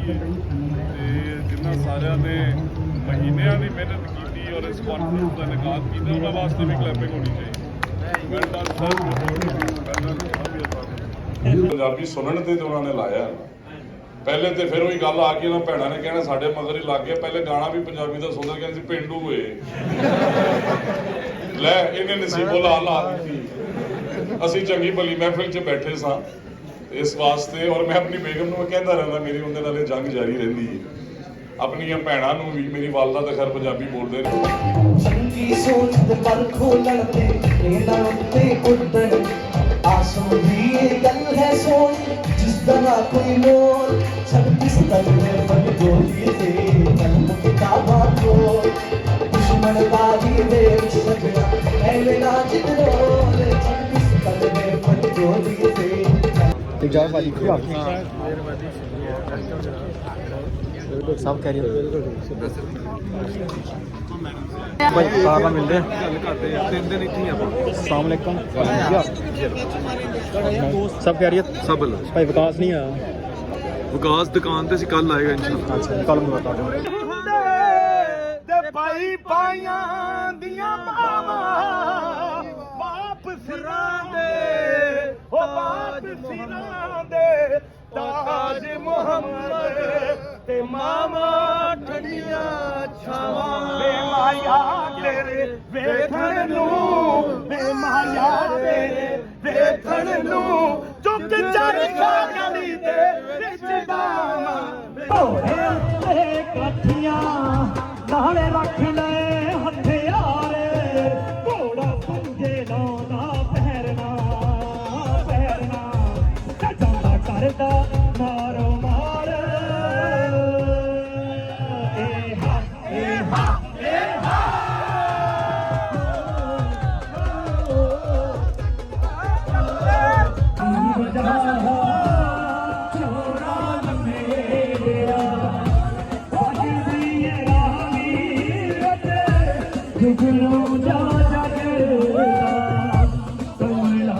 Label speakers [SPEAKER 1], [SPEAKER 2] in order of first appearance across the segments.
[SPEAKER 1] ਸੀਗੀ ਤੇ ਜਿਨ੍ਹਾਂ ਸਾਰਿਆਂ ਨੇ ਮਹੀਨਿਆਂ ਦੀ ਮਿਹਨਤ ਕੀਤੀ ਔਰ ਇਸ ਕਾਨਫਰੰਸ ਦਾ ਇਨਕਾਦ ਕੀਤਾ ਉਹਨਾਂ ਵਾਸਤੇ ਵੀ ਕਲੈਪਿੰਗ ਹੋਣੀ ਚਾਹੀਦੀ। Well done sir. ਪੰਜਾਬੀ ਸੁਣਨ ਤੇ ਉਹਨਾਂ ਨੇ ਲਾਇਆ ਪਹਿਲੇ ਤੇ ਫਿਰ ਉਹੀ ਗੱਲ ਆ ਗਈ ਨਾ, ਭੈਣਾਂ ਨੇ ਕਹਿਣਾ ਸਾਡੇ ਮਗਰ ਹੀ ਲੱਗ ਗਿਆ। ਪਹਿਲੇ ਗਾਣਾ ਵੀ ਪੰਜਾਬੀ ਦਾ ਸੁਣਦਾ ਕਹਿੰਦੇ ਸੀ ਪੇਂਡੂ ਹੋਏ ਲੈ ਇਹਨੇ ਨਸੀਬੋ ਲਾ ਦਿੱਤੀ। ਅਸੀਂ ਚੰਗੀ ਭਲੀ ਮਹਿਫਿਲ 'ਚ ਬੈਠੇ ਸਾਂ ਇਸ ਵਾਸਤੇ, ਔਰ ਮੈਂ ਆਪਣੀ ਬੇਗਮ ਨੂੰ ਕਹਿੰਦਾ ਰਹਿੰਦਾ ਮੇਰੀ ਉਹਦੇ ਨਾਲ ਇਹ ਜੰਗ ਜਾਰੀ ਰਹਿੰਦੀ ਹੈ। ਆਪਣੀਆਂ ਭੈਣਾਂ ਨੂੰ ਵੀ, ਮੇਰੀ ਵਾਲਦਾ ਤਾਂ ਖੈਰ ਪੰਜਾਬੀ ਬੋਲਦੇ ਨੇ।
[SPEAKER 2] ਚੰਗੀ ਸੋਚ ਦੇ ਪਰ ਖੋਲਣ ਤੇ ਇਹਨਾਂ ਉੱਤੇ ਉੱਡਣ ਆਸਮ ਦੀ ਇਹ ਗੱਲ ਹੈ ਸੋਚ ਜਿਸ ਦਾ ਕੋਈ ਮੋਲ ਸਭ ਕਿਸ ਤਰ੍ਹਾਂ ਬਣ ਗੋਲੀ ਤੇ ਕਲਮ ਕਿਤਾਬਾਂ ਤੋਂ ਦੁਸ਼ਮਣ ਬਾਜੀ ਦੇ ਵਿੱਚ ਸਭਿਆ ਐਵੇਂ ਨਾ ਜਿੱਤਰੋਲ ਸਭ ਕਿਸ ਤਰ੍ਹਾਂ ਬਣ ਗੋਲੀ ਤੇ
[SPEAKER 3] ਜਾਓ ਭਾਜੀ ਕੀ ਹਾਲ ਸਭ ਕਹਿ ਰਹੇ ਭਾਈ ਸਾਰਾ ਮਿਲਦੇ ਗੱਲ ਕਰਦੇ ਆ 3 ਦਿਨ ਇੱਥੇ ਹੀ ਆਪਾਂ। अस्सलाम वालेकुम सब कह रही है
[SPEAKER 4] सब
[SPEAKER 3] भाई विकास नहीं आया।
[SPEAKER 4] विकास दुकान ਤੇ ਸੀ ਕੱਲ ਆਏਗਾ ਇੰਸ਼ਾਅੱਲਾ।
[SPEAKER 3] अच्छा कल मुलाकात
[SPEAKER 2] ਤੇ ਭਾਈ ਪਾਈਆਂ ਦੀਆਂ ਬਾਵਾਂ ਬਾਪ ਸਿਰਾਂ ਦੇ ਹੋ ਬਾਪ ਸਿਰਾਂ ਦੇ ਤਾਜ ਮੁਹੰਮਦ ਤੇ ਮਾਮਾ ਠੰਡੀਆਂ ਛਾਵਾਂ ਵੇ ਮਾਇਆ ਤੇਰੇ ਵੇਖਣ ਨੂੰ ਵੇ ਮਾਇਆ ਤੇਰੇ ਵੇਖਣ ਨੂੰ ਚੁੱਕ ਚਰਖਾ ਗਲੀ ਦੇ ਵਿੱਚ ਬਾਵਾਂ ਓਏ ਤੇ ਕਾਠੀਆਂ ਨਾਲੇ ਰੱਖ ਲੈ ਹਥਿਆਰੇ ਘੋੜਾ ਪੁੰਜੇ ਲਾਉਂਦਾ ਪਹਿਰਨਾ ਜਾਂਦਾ ਕਰਦਾ ਮਾਰੋ ਮਾਰ ਏ ਹਾ ਏ ਹਾ ਏ ਹਾ जुगनू जा जगदा कमला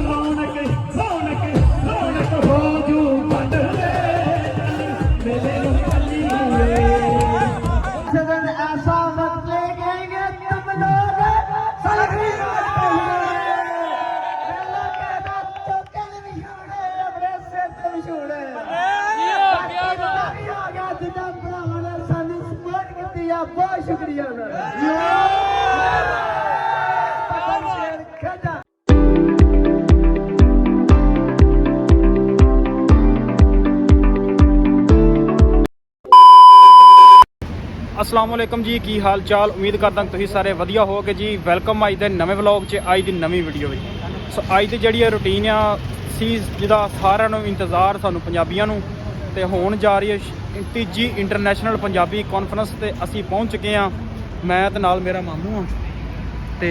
[SPEAKER 2] रौनक रौनक रौनक हो जू बंद मेरे सदन ऐसा वक्त लेंगे तुम लोग बहुत शुक्रिया
[SPEAKER 3] अस्सलाम वालेकुम जी की हाल चाल। उम्मीद करदा तुसीं सारे वधिया होगे जी। वेलकम अज दे नवें व्लॉग च अज दी नवीं वीडियो विच। सो अज दी जिहड़ी रूटीन आ सी जिहदा सारिਆਂ ਨੂੰ इंतजार सानू पंजाबियां नू ते होण जा रही है तीजी इंटरनेशनल पंजाबी कॉन्फ्रेंस ते असीं पहुंच चुके हैं। मैं ते नाल मेरा मामू आ ते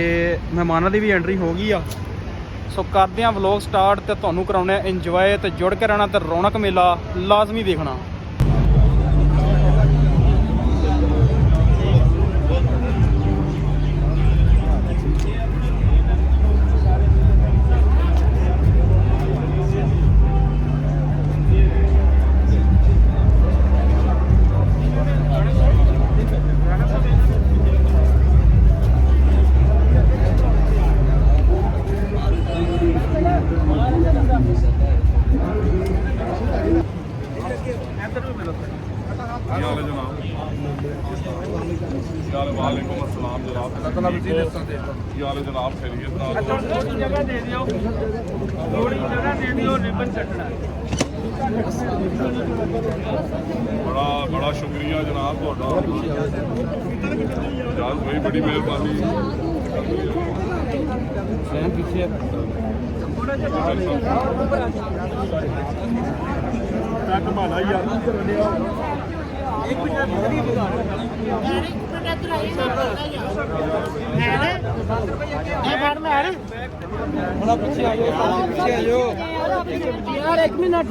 [SPEAKER 3] मेहमानां दी भी एंट्री हो गई आ। सो करदे आ व्लॉग स्टार्ट ते तुहानू कराउने इंजॉय ते जुड़ के रहना ते रौनक मेला लाजमी देखना।
[SPEAKER 1] वालेकुम अस्सलाम जनाब खैरियत
[SPEAKER 5] जगह दे दियो थोड़ी जगह दे दियो रिबन कटना
[SPEAKER 1] बड़ा बड़ा शुक्रिया जनाब यार बड़ी बड़ी मेहरबानी।
[SPEAKER 3] पीछे आ जाओ
[SPEAKER 5] यार 1 मिनट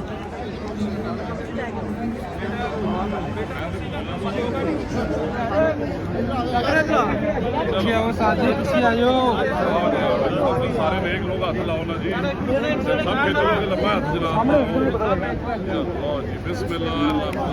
[SPEAKER 1] ਸਾਰੇ ਵੇਖ ਲੋਕ ਹੱਥ ਲਾਓ ਨਾ ਜੀ ਸਭ ਖੇਚਲੋਗੇ ਲੰਮਾ ਹੱਥ ਜਲਾ ਲਓ ਜੀ ਬਿਸਮਿਲ੍ਲਾਹ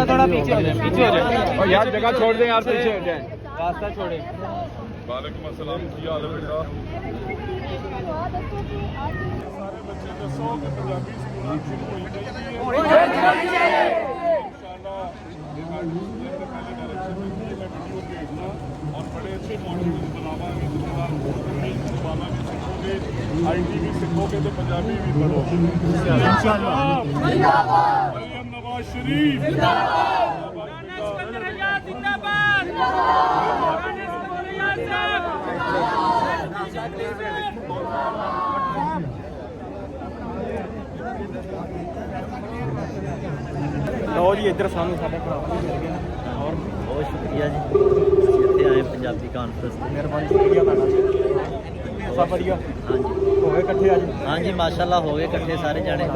[SPEAKER 3] थोड़ा पीछे हो जाए और यार जगह छोड़ दें यार पीछे हो जाए रास्ता छोड़े।
[SPEAKER 1] वालेकुम अस्सलाम की हाल है बेटा सारे बच्चे दसो कि पंजाबी स्कूल शुरू होई इंशाल्लाह वीडियो भेजना और बड़े अच्छे मॉडल बनावांगे जिम्मेदार जमाना भी सीखोगे IT भी सीखोगे तो पंजाबी भी पढ़ोगे इंशाल्लाह जिंदाबाद मरियम नवाज शरीफ
[SPEAKER 3] ਲਓ ਜੀ ਇੱਧਰ ਸਾਨੂੰ ਸਾਡੇ ਭਰਾ ਵੀ ਮਿਲ ਗਏ ਔਰ
[SPEAKER 6] ਬਹੁਤ ਸ਼ੁਕਰੀਆ ਜੀ ਅਸੀਂ ਇੱਥੇ ਆਏ ਪੰਜਾਬੀ ਕਾਨਫਰੰਸ ਤੇ
[SPEAKER 3] ਮਿਹਰਬਾਨੀ ਸ਼ੁਕਰੀਆ ਤੁਹਾਡਾ ਸਭ ਵਧੀਆ
[SPEAKER 6] ਹਾਂਜੀ
[SPEAKER 3] ਹੋਏ ਇਕੱਠੇ ਅੱਜ
[SPEAKER 6] ਹਾਂਜੀ ਮਾਸ਼ਾਅੱਲਾ ਹੋ ਗਏ ਇਕੱਠੇ ਸਾਰੇ ਜਾਣੇ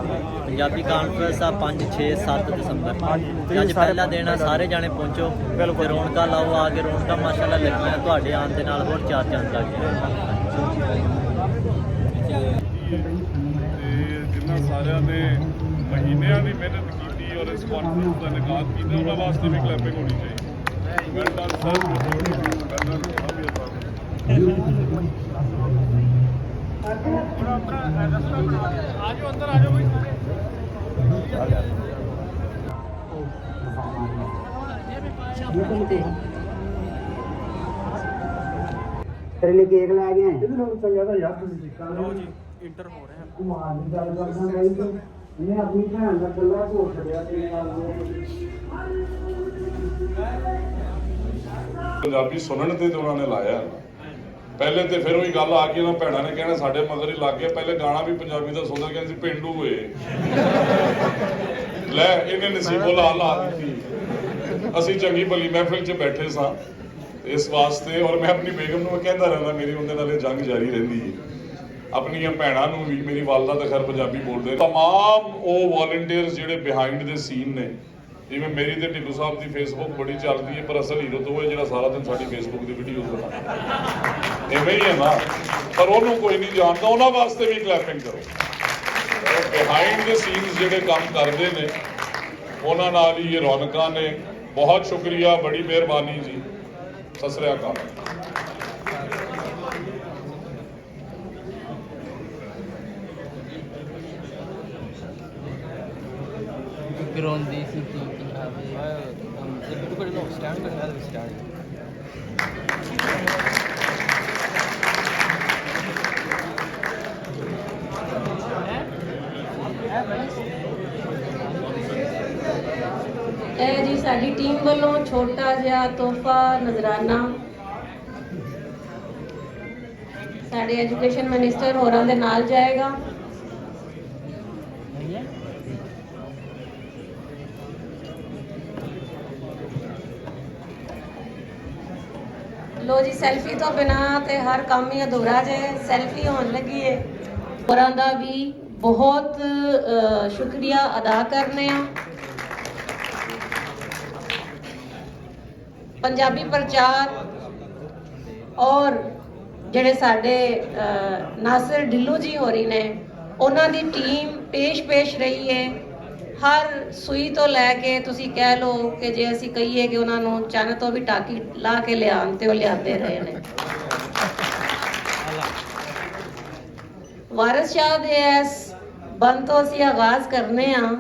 [SPEAKER 6] ਪੰਜਾਬੀ ਕਾਨਫਰੰਸ ਆ 5 6 7 ਦਸੰਬਰ
[SPEAKER 3] ਹਾਂਜੀ,
[SPEAKER 6] ਤੇ ਅੱਜ ਪਹਿਲਾ ਦਿਨ ਆ ਸਾਰੇ ਜਾਣੇ ਪਹੁੰਚੋ ਤੇ ਰੌਣਕਾਂ ਲਾਓ ਆ ਕੇ ਰੌਣਕਾਂ ਮਾਸ਼ਾਅੱਲਾ ਲੱਗੀਆਂ ਤੁਹਾਡੇ ਆਉਣ ਦੇ ਨਾਲ ਹੋਰ ਚਾਰ ਚੰਦ ਲੱਗ ਗਏ
[SPEAKER 1] ਤੇ ਜਿਨ੍ਹਾਂ ਸਾਰਿਆਂ ਨੇ ਮਹੀਨਿਆਂ ਦੀ ਮਿਹਨਤ ਕੀਤੀ ਔਰ ਇਸ ਕਾਨਫਰੰਸ ਦਾ ਇਨਕਾਦ ਕੀਤਾ ਉਹਨਾਂ ਵਾਸਤੇ ਵੀ ਕਲੈਪਿੰਗ ਹੋਣੀ ਚਾਹੀਦੀ ਵੈਲ ਡਨ ਸਰ
[SPEAKER 5] ਆਜੋ ਅੰਦਰ ਆਜੋ ਬਈ
[SPEAKER 7] ਤੇਰੇ ਲਈ ਕੇਕ ਲੈ ਕੇ ਆਏ
[SPEAKER 3] ਲਓ ਜੀ ਇੰਟਰ ਹੋ ਰਹੇ ਆ
[SPEAKER 7] ਕੁਮਾਰ ਦੀ ਗੱਲ ਕਰਦਾ ਬਾਈ ਤੇ ਇਹਨੇ ਆਪਣੀ ਭੈਣ ਦਾ ਗੱਲਾਂ ਘੋਟ ਛੱਡਿਆ ਤੇ
[SPEAKER 1] ਪੰਜਾਬੀ ਸੁਣਨ ਤੇ ਉਹਨਾਂ ਨੇ ਲਾਇਆ ਪਹਿਲੇ ਤੇ ਫਿਰ ਉਹੀ ਗੱਲ ਆ ਗਈ ਨਾ ਭੈਣਾਂ ਨੇ ਕਹਿਣਾ ਸਾਡੇ ਮਗਰ ਹੀ ਲੱਗ ਗਿਆ ਪਹਿਲੇ ਗਾਣਾ ਵੀ ਪੰਜਾਬੀ ਦਾ ਸੁਣਦਾ ਕਹਿੰਦੇ ਸੀ ਪਿੰਡੂ ਹੋਏ ਲੈ ਇਹਨੇ ਨਸੀਬੋ ਲਾ ਦਿੱਤੀ ਅਸੀਂ ਚੰਗੀ ਭਲੀ ਮਹਿਫਿਲ 'ਚ ਬੈਠੇ ਸਾਂ ਇਸ ਵਾਸਤੇ ਔਰ ਮੈਂ ਆਪਣੀ ਬੇਗਮ ਨੂੰ ਕਹਿੰਦਾ ਰਹਿੰਦਾ ਮੇਰੀ ਉਹਦੇ ਨਾਲ ਇਹ ਜੰਗ ਜਾਰੀ ਰਹਿੰਦੀ ਹੈ ਆਪਣੀਆਂ ਭੈਣਾਂ ਨੂੰ ਵੀ ਮੇਰੀ ਵਾਲਦਾ ਤਾਂ ਖੈਰ ਪੰਜਾਬੀ ਬੋਲਦੇ ਤਮਾਮ ਉਹ ਵਾਲੰਟੀਅਰਸ ਜਿਹੜੇ ਬਿਹਾਈਂਡ ਦੇ ਸੀਨ ਨੇ ਜਿਵੇਂ ਮੇਰੀ ਤੇ ਢਿੱਲੂ ਸਾਹਿਬ ਦੀ ਫੇਸਬੁੱਕ ਬੜੀ ਚੱਲਦੀ ਹੈ ਪਰ ਅਸਲ ਹੀਰੋ ਤਾਂ ਉਹ ਹੈ ਜਿਹੜਾ ਸਾਰਾ ਦਿਨ ਸਾਡੀ ਫੇਸਬੁੱਕ ਦੀ ਵੀਡੀਓਜ਼ ਬਣਾਉਂਦਾ ਐਵੇਂ ਹੀ ਹੈ ਨਾ ਪਰ ਉਹਨੂੰ ਕੋਈ ਨਹੀਂ ਜਾਣਦਾ ਉਹਨਾਂ ਵਾਸਤੇ ਵੀ ਕਲੈਪਿੰਗ ਕਰੋ ਬਿਹਾਈਂਡ ਦੇ ਸੀਨਸ ਜਿਹੜੇ ਕੰਮ ਕਰਦੇ ਨੇ ਉਹਨਾਂ ਨਾਲ ਹੀ ਇਹ ਰੌਣਕਾਂ ਨੇ ਬਹੁਤ ਸ਼ੁਕਰੀਆ ਬੜੀ ਮਿਹਰਬਾਨੀ ਜੀ ਸਤਿ ਸ੍ਰੀ ਅਕਾਲ
[SPEAKER 8] Grandi City stand
[SPEAKER 9] ਇਹ ਜੀ ਸਾਡੀ ਟੀਮ ਵੱਲੋਂ ਛੋਟਾ ਜਿਹਾ ਤੋਹਫਾ ਨਜ਼ਰਾਨਾ ਸਾਡੇ ਐਜੂਕੇਸ਼ਨ ਮਿਨਿਸਟਰ ਹੋਰਾਂ ਦੇ ਨਾਲ ਜਾਏਗਾ ਲੋ ਜੀ ਸੈਲਫੀ ਤੋਂ ਬਿਨਾ ਤੇ ਹਰ ਕੰਮ ਹੀ ਅਧੂਰਾ ਜੇ ਸੈਲਫੀ ਹੋਣ ਲੱਗੀ ਹੈ ਹੋਰਾਂ ਦਾ ਵੀ ਬਹੁਤ ਸ਼ੁਕਰੀਆ ਅਦਾ ਕਰਨੇ ਆ ਪੰਜਾਬੀ ਪ੍ਰਚਾਰ ਔਰ ਜਿਹੜੇ ਸਾਡੇ ਨਾਸਿਰ ਢਿੱਲੋਂ ਜੀ ਹੋਰੀ ਨੇ, ਉਹਨਾਂ ਦੀ ਟੀਮ ਪੇਸ਼ ਰਹੀ ਹੈ। ਹਰ ਸੂਈ ਤੋਂ ਲੈ ਕੇ ਤੁਸੀਂ ਕਹਿ ਲਓ ਕਿ ਜੇ ਅਸੀਂ ਕਹੀਏ ਕਿ ਉਹਨਾਂ ਨੂੰ ਚੰਨ ਤੋਂ ਵੀ ਟਾਕੀ ਲਾ ਕੇ ਲਿਆਉਣ ਤੇ ਉਹ ਲਿਆਉਂਦੇ ਰਹੇ ਨੇ। ਵਾਰਿਸ ਸ਼ਾਹ ਦੇ ਇਸ ਬੰਦ ਤੋਂ ਅਸੀਂ ਆਗਾਜ਼ ਕਰਨੇ ਆ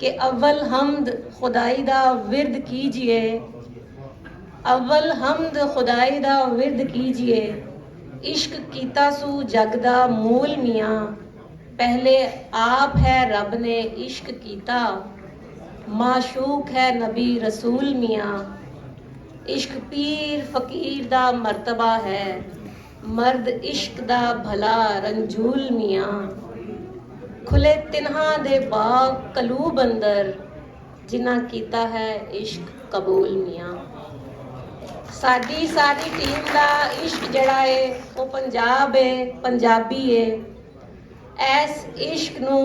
[SPEAKER 9] ਕਿ ਅਵਲ ਹਮਦ ਖੁਦਾਈ ਦਾ ਵਿਰਦ ਕੀਜੀਏ, ਅਵਲ ਹਮਦ ਖੁਦਾਈ ਦਾ ਵਿਰਦ ਕੀਜੀਏ। इश्क कीता सू जग दा मूल मियाँ, पहले आप है रब ने इश्क कीता, माशूक है नबी रसूल मियाँ। इश्क पीर फकीर दा मर्तबा है, मर्द इश्क दा भला रंजूल मियाँ। खुले तिन्हा दे बाग कलूब अंदर, जिन्ना कीता है इश्क कबूल मियाँ। ਸਾਡੀ ਸਾਰੀ ਟੀਮ ਦਾ ਇਸ਼ਕ ਜਿਹੜਾ ਹੈ ਉਹ ਪੰਜਾਬ ਹੈ, ਪੰਜਾਬੀ ਹੈ। ਇਸ ਇਸ਼ਕ ਨੂੰ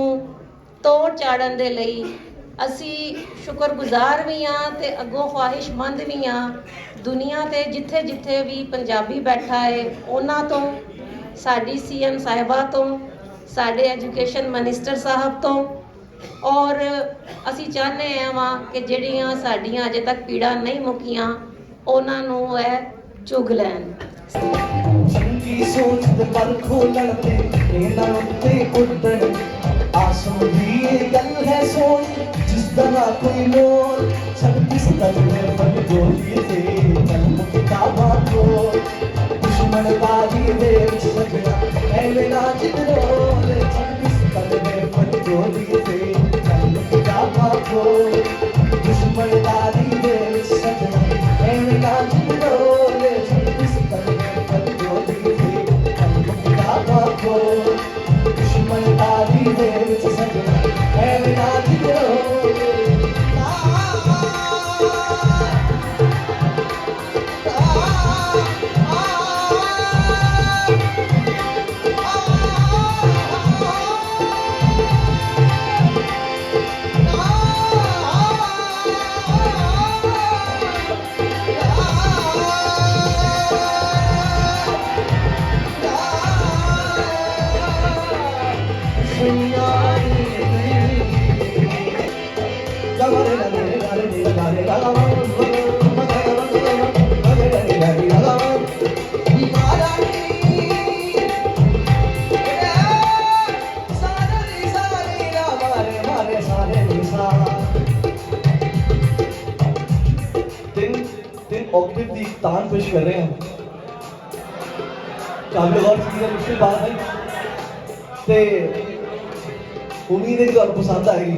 [SPEAKER 9] ਤੋੜ ਚਾੜਨ ਦੇ ਲਈ ਅਸੀਂ ਸ਼ੁਕਰਗੁਜ਼ਾਰ ਵੀ ਹਾਂ ਤੇ ਅੱਗੋਂ ਖਵਾਹਿਸ਼ਮੰਦ ਵੀ ਹਾਂ। ਦੁਨੀਆ ਤੇ ਜਿੱਥੇ ਜਿੱਥੇ ਵੀ ਪੰਜਾਬੀ ਬੈਠਾ ਹੈ ਉਹਨਾਂ ਤੋਂ, ਸਾਡੀ ਸੀਐਮ ਸਾਹਿਬਾ ਤੋਂ, ਸਾਡੇ ਐਜੂਕੇਸ਼ਨ ਮਿਨਿਸਟਰ ਸਾਹਿਬ ਤੋਂ, ਔਰ ਅਸੀਂ ਚਾਹੁੰਦੇ ਹਾਂ ਕਿ ਜਿਹੜੀਆਂ ਸਾਡੀਆਂ ਅਜੇ ਤੱਕ ਪੀੜਾਂ ਨਹੀਂ ਮੁੱਕੀਆਂ ਉਹਨਾਂ ਨੂੰ ਇਹ ਚੁਗ ਲੈਣ।
[SPEAKER 2] ਚੰਗੀ ਸੋਚ ਦੇ ਪਰ ਖੋਲਣ ਤੇ ਇਹਨਾਂ ਉੱਤੇ ਉੱਡਣ, ਆਸਮ ਦੀ ਇਹ ਗੱਲ ਹੈ ਸੋਚ ਜਿਸ ਦਾ ਨਾ ਕੋਈ ਮੋਲ। ਸਭ ਕਿਸ ਤਰ੍ਹਾਂ ਬਣ ਗੋਲੀ ਤੇ ਕਲਮ ਕਿਤਾਬਾਂ ਕੋਲ, ਦੁਸ਼ਮਣ ਬਾਜੀ ਦੇ ਵਿੱਚ ਸਜਣਾ ਐਵੇਂ ਨਾ ਜਿਗਰੋਲ। ਸਭ ਕਿਸ ਤਰ੍ਹਾਂ ਬਣ ਗੋਲੀ ਤੇ ਕਲਮ ਕਿਤਾਬਾਂ ਕੋਲ, ਦੁਸ਼ਮਣ ਬਾਜੀ ਦੇ ਵਿੱਚ ਸਜਣਾ ਐਵੇਂ ਨਾ ਜਿਗਰੋਲ। ਸਭ ਕਿਸ ਤਰ੍ਹਾਂ ਬਣ ਗੋਲੀ ਤੇ ਕਲਮ ਕਿਤਾਬਾਂ ਕੋਲ, ਦੁਸ਼ਮਣ ਬਾਜੀ ਦੇ ਵਿੱਚ ਸਜਣਾ ਐਵੇਂ ਨਾ ਜਿਗਰੋਲ। ऑक्टेव की तान पेश कर रहे हैं। काफी गौर की मुश्किल बात है ते उम्मीद है कि आपको पसंद आएगी।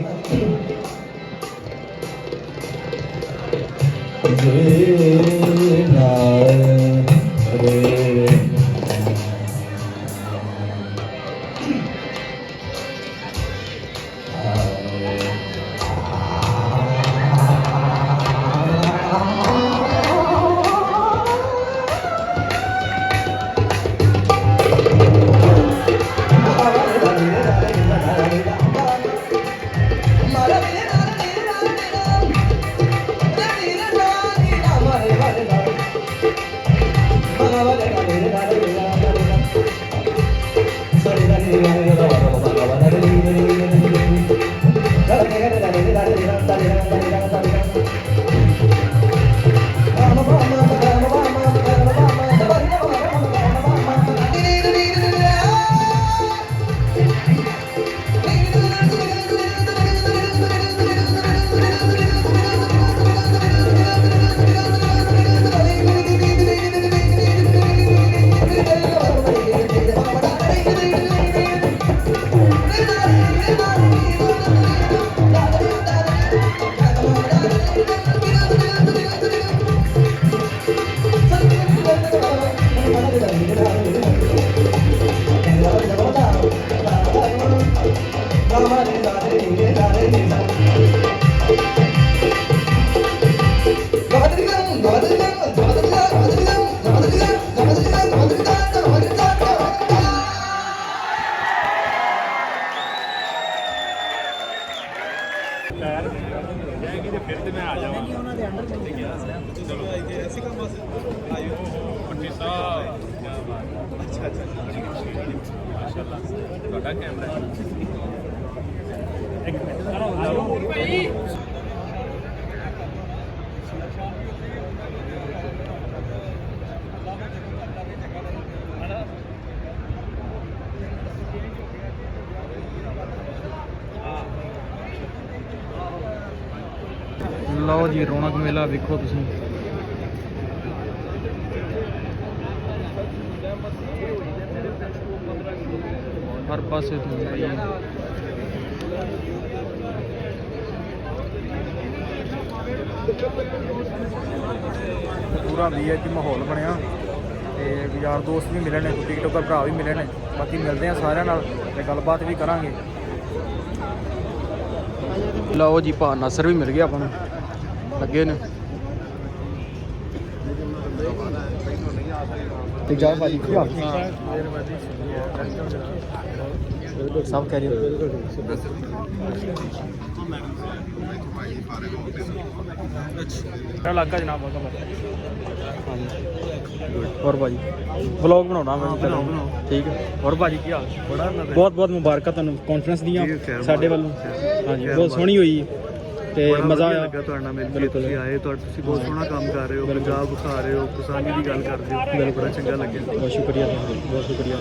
[SPEAKER 3] ਲਓ ਜੀ ਰੌਣਕ ਮੇਲਾ ਵੇਖੋ ਤੁਸੀਂ। ਹਰ ਪਾਸੇ ਤੋਂ ਹੈ ਪੂਰਾ VIP ਮਾਹੌਲ ਬਣਿਆ ਤੇ ਯਾਰ ਦੋਸਤ ਵੀ ਮਿਲੇ ਨੇ, ਟਿਕਟੋਕਰ ਭਰਾ ਵੀ ਮਿਲੇ ਨੇ। ਬਾਕੀ ਮਿਲਦੇ ਆ ਸਾਰਿਆਂ ਨਾਲ ਤੇ ਗੱਲਬਾਤ ਵੀ ਕਰਾਂਗੇ। ਲਓ ਜੀ ਭਾ ਨਾਸਰ ਵੀ ਮਿਲ ਗਿਆ ਆਪਾਂ ਨੂੰ, ਲੱਗੇ ਨੇ ਤੇ ਜਾ ਭਾਜੀ ਕੀ ਹਾਲ ਸਭ ਕਹਿ ਰਹੇ ਹੋ ਲੱਗਾ ਜਨਾਬ ਹੋਰ ਭਾਜੀ ਵਲੌਗ ਬਣਾਉਣਾ ਮੈਂ ਠੀਕ ਹੈ। ਹੋਰ ਭਾਜੀ ਕੀ ਹਾਲ? ਬਹੁਤ ਬਹੁਤ ਮੁਬਾਰਕਾਂ ਤੁਹਾਨੂੰ ਕਾਨਫਰੰਸ ਦੀਆਂ ਸਾਡੇ ਵੱਲੋਂ। ਹਾਂਜੀ ਬਹੁਤ ਸੋਹਣੀ ਹੋਈ ਤੇ ਮਜ਼ਾ ਆਇਆ
[SPEAKER 4] ਤੁਹਾਡੇ ਨਾਲ ਮਿਲ ਕੇ। ਤੁਸੀਂ ਆਏ, ਤੁਸੀਂ ਬਹੁਤ ਸੋਹਣਾ ਕੰਮ ਕਰ ਰਹੇ ਹੋ, ਪੰਜਾਬ ਵਿਖਾ ਰਹੇ ਹੋ, ਕਿਸਾਨੀ ਦੀ ਗੱਲ ਕਰਦੇ ਹੋ, ਬੜਾ ਚੰਗਾ ਲੱਗਿਆ।
[SPEAKER 3] ਬਹੁਤ ਸ਼ੁਕਰੀਆ ਬਹੁਤ ਸ਼ੁਕਰੀਆ।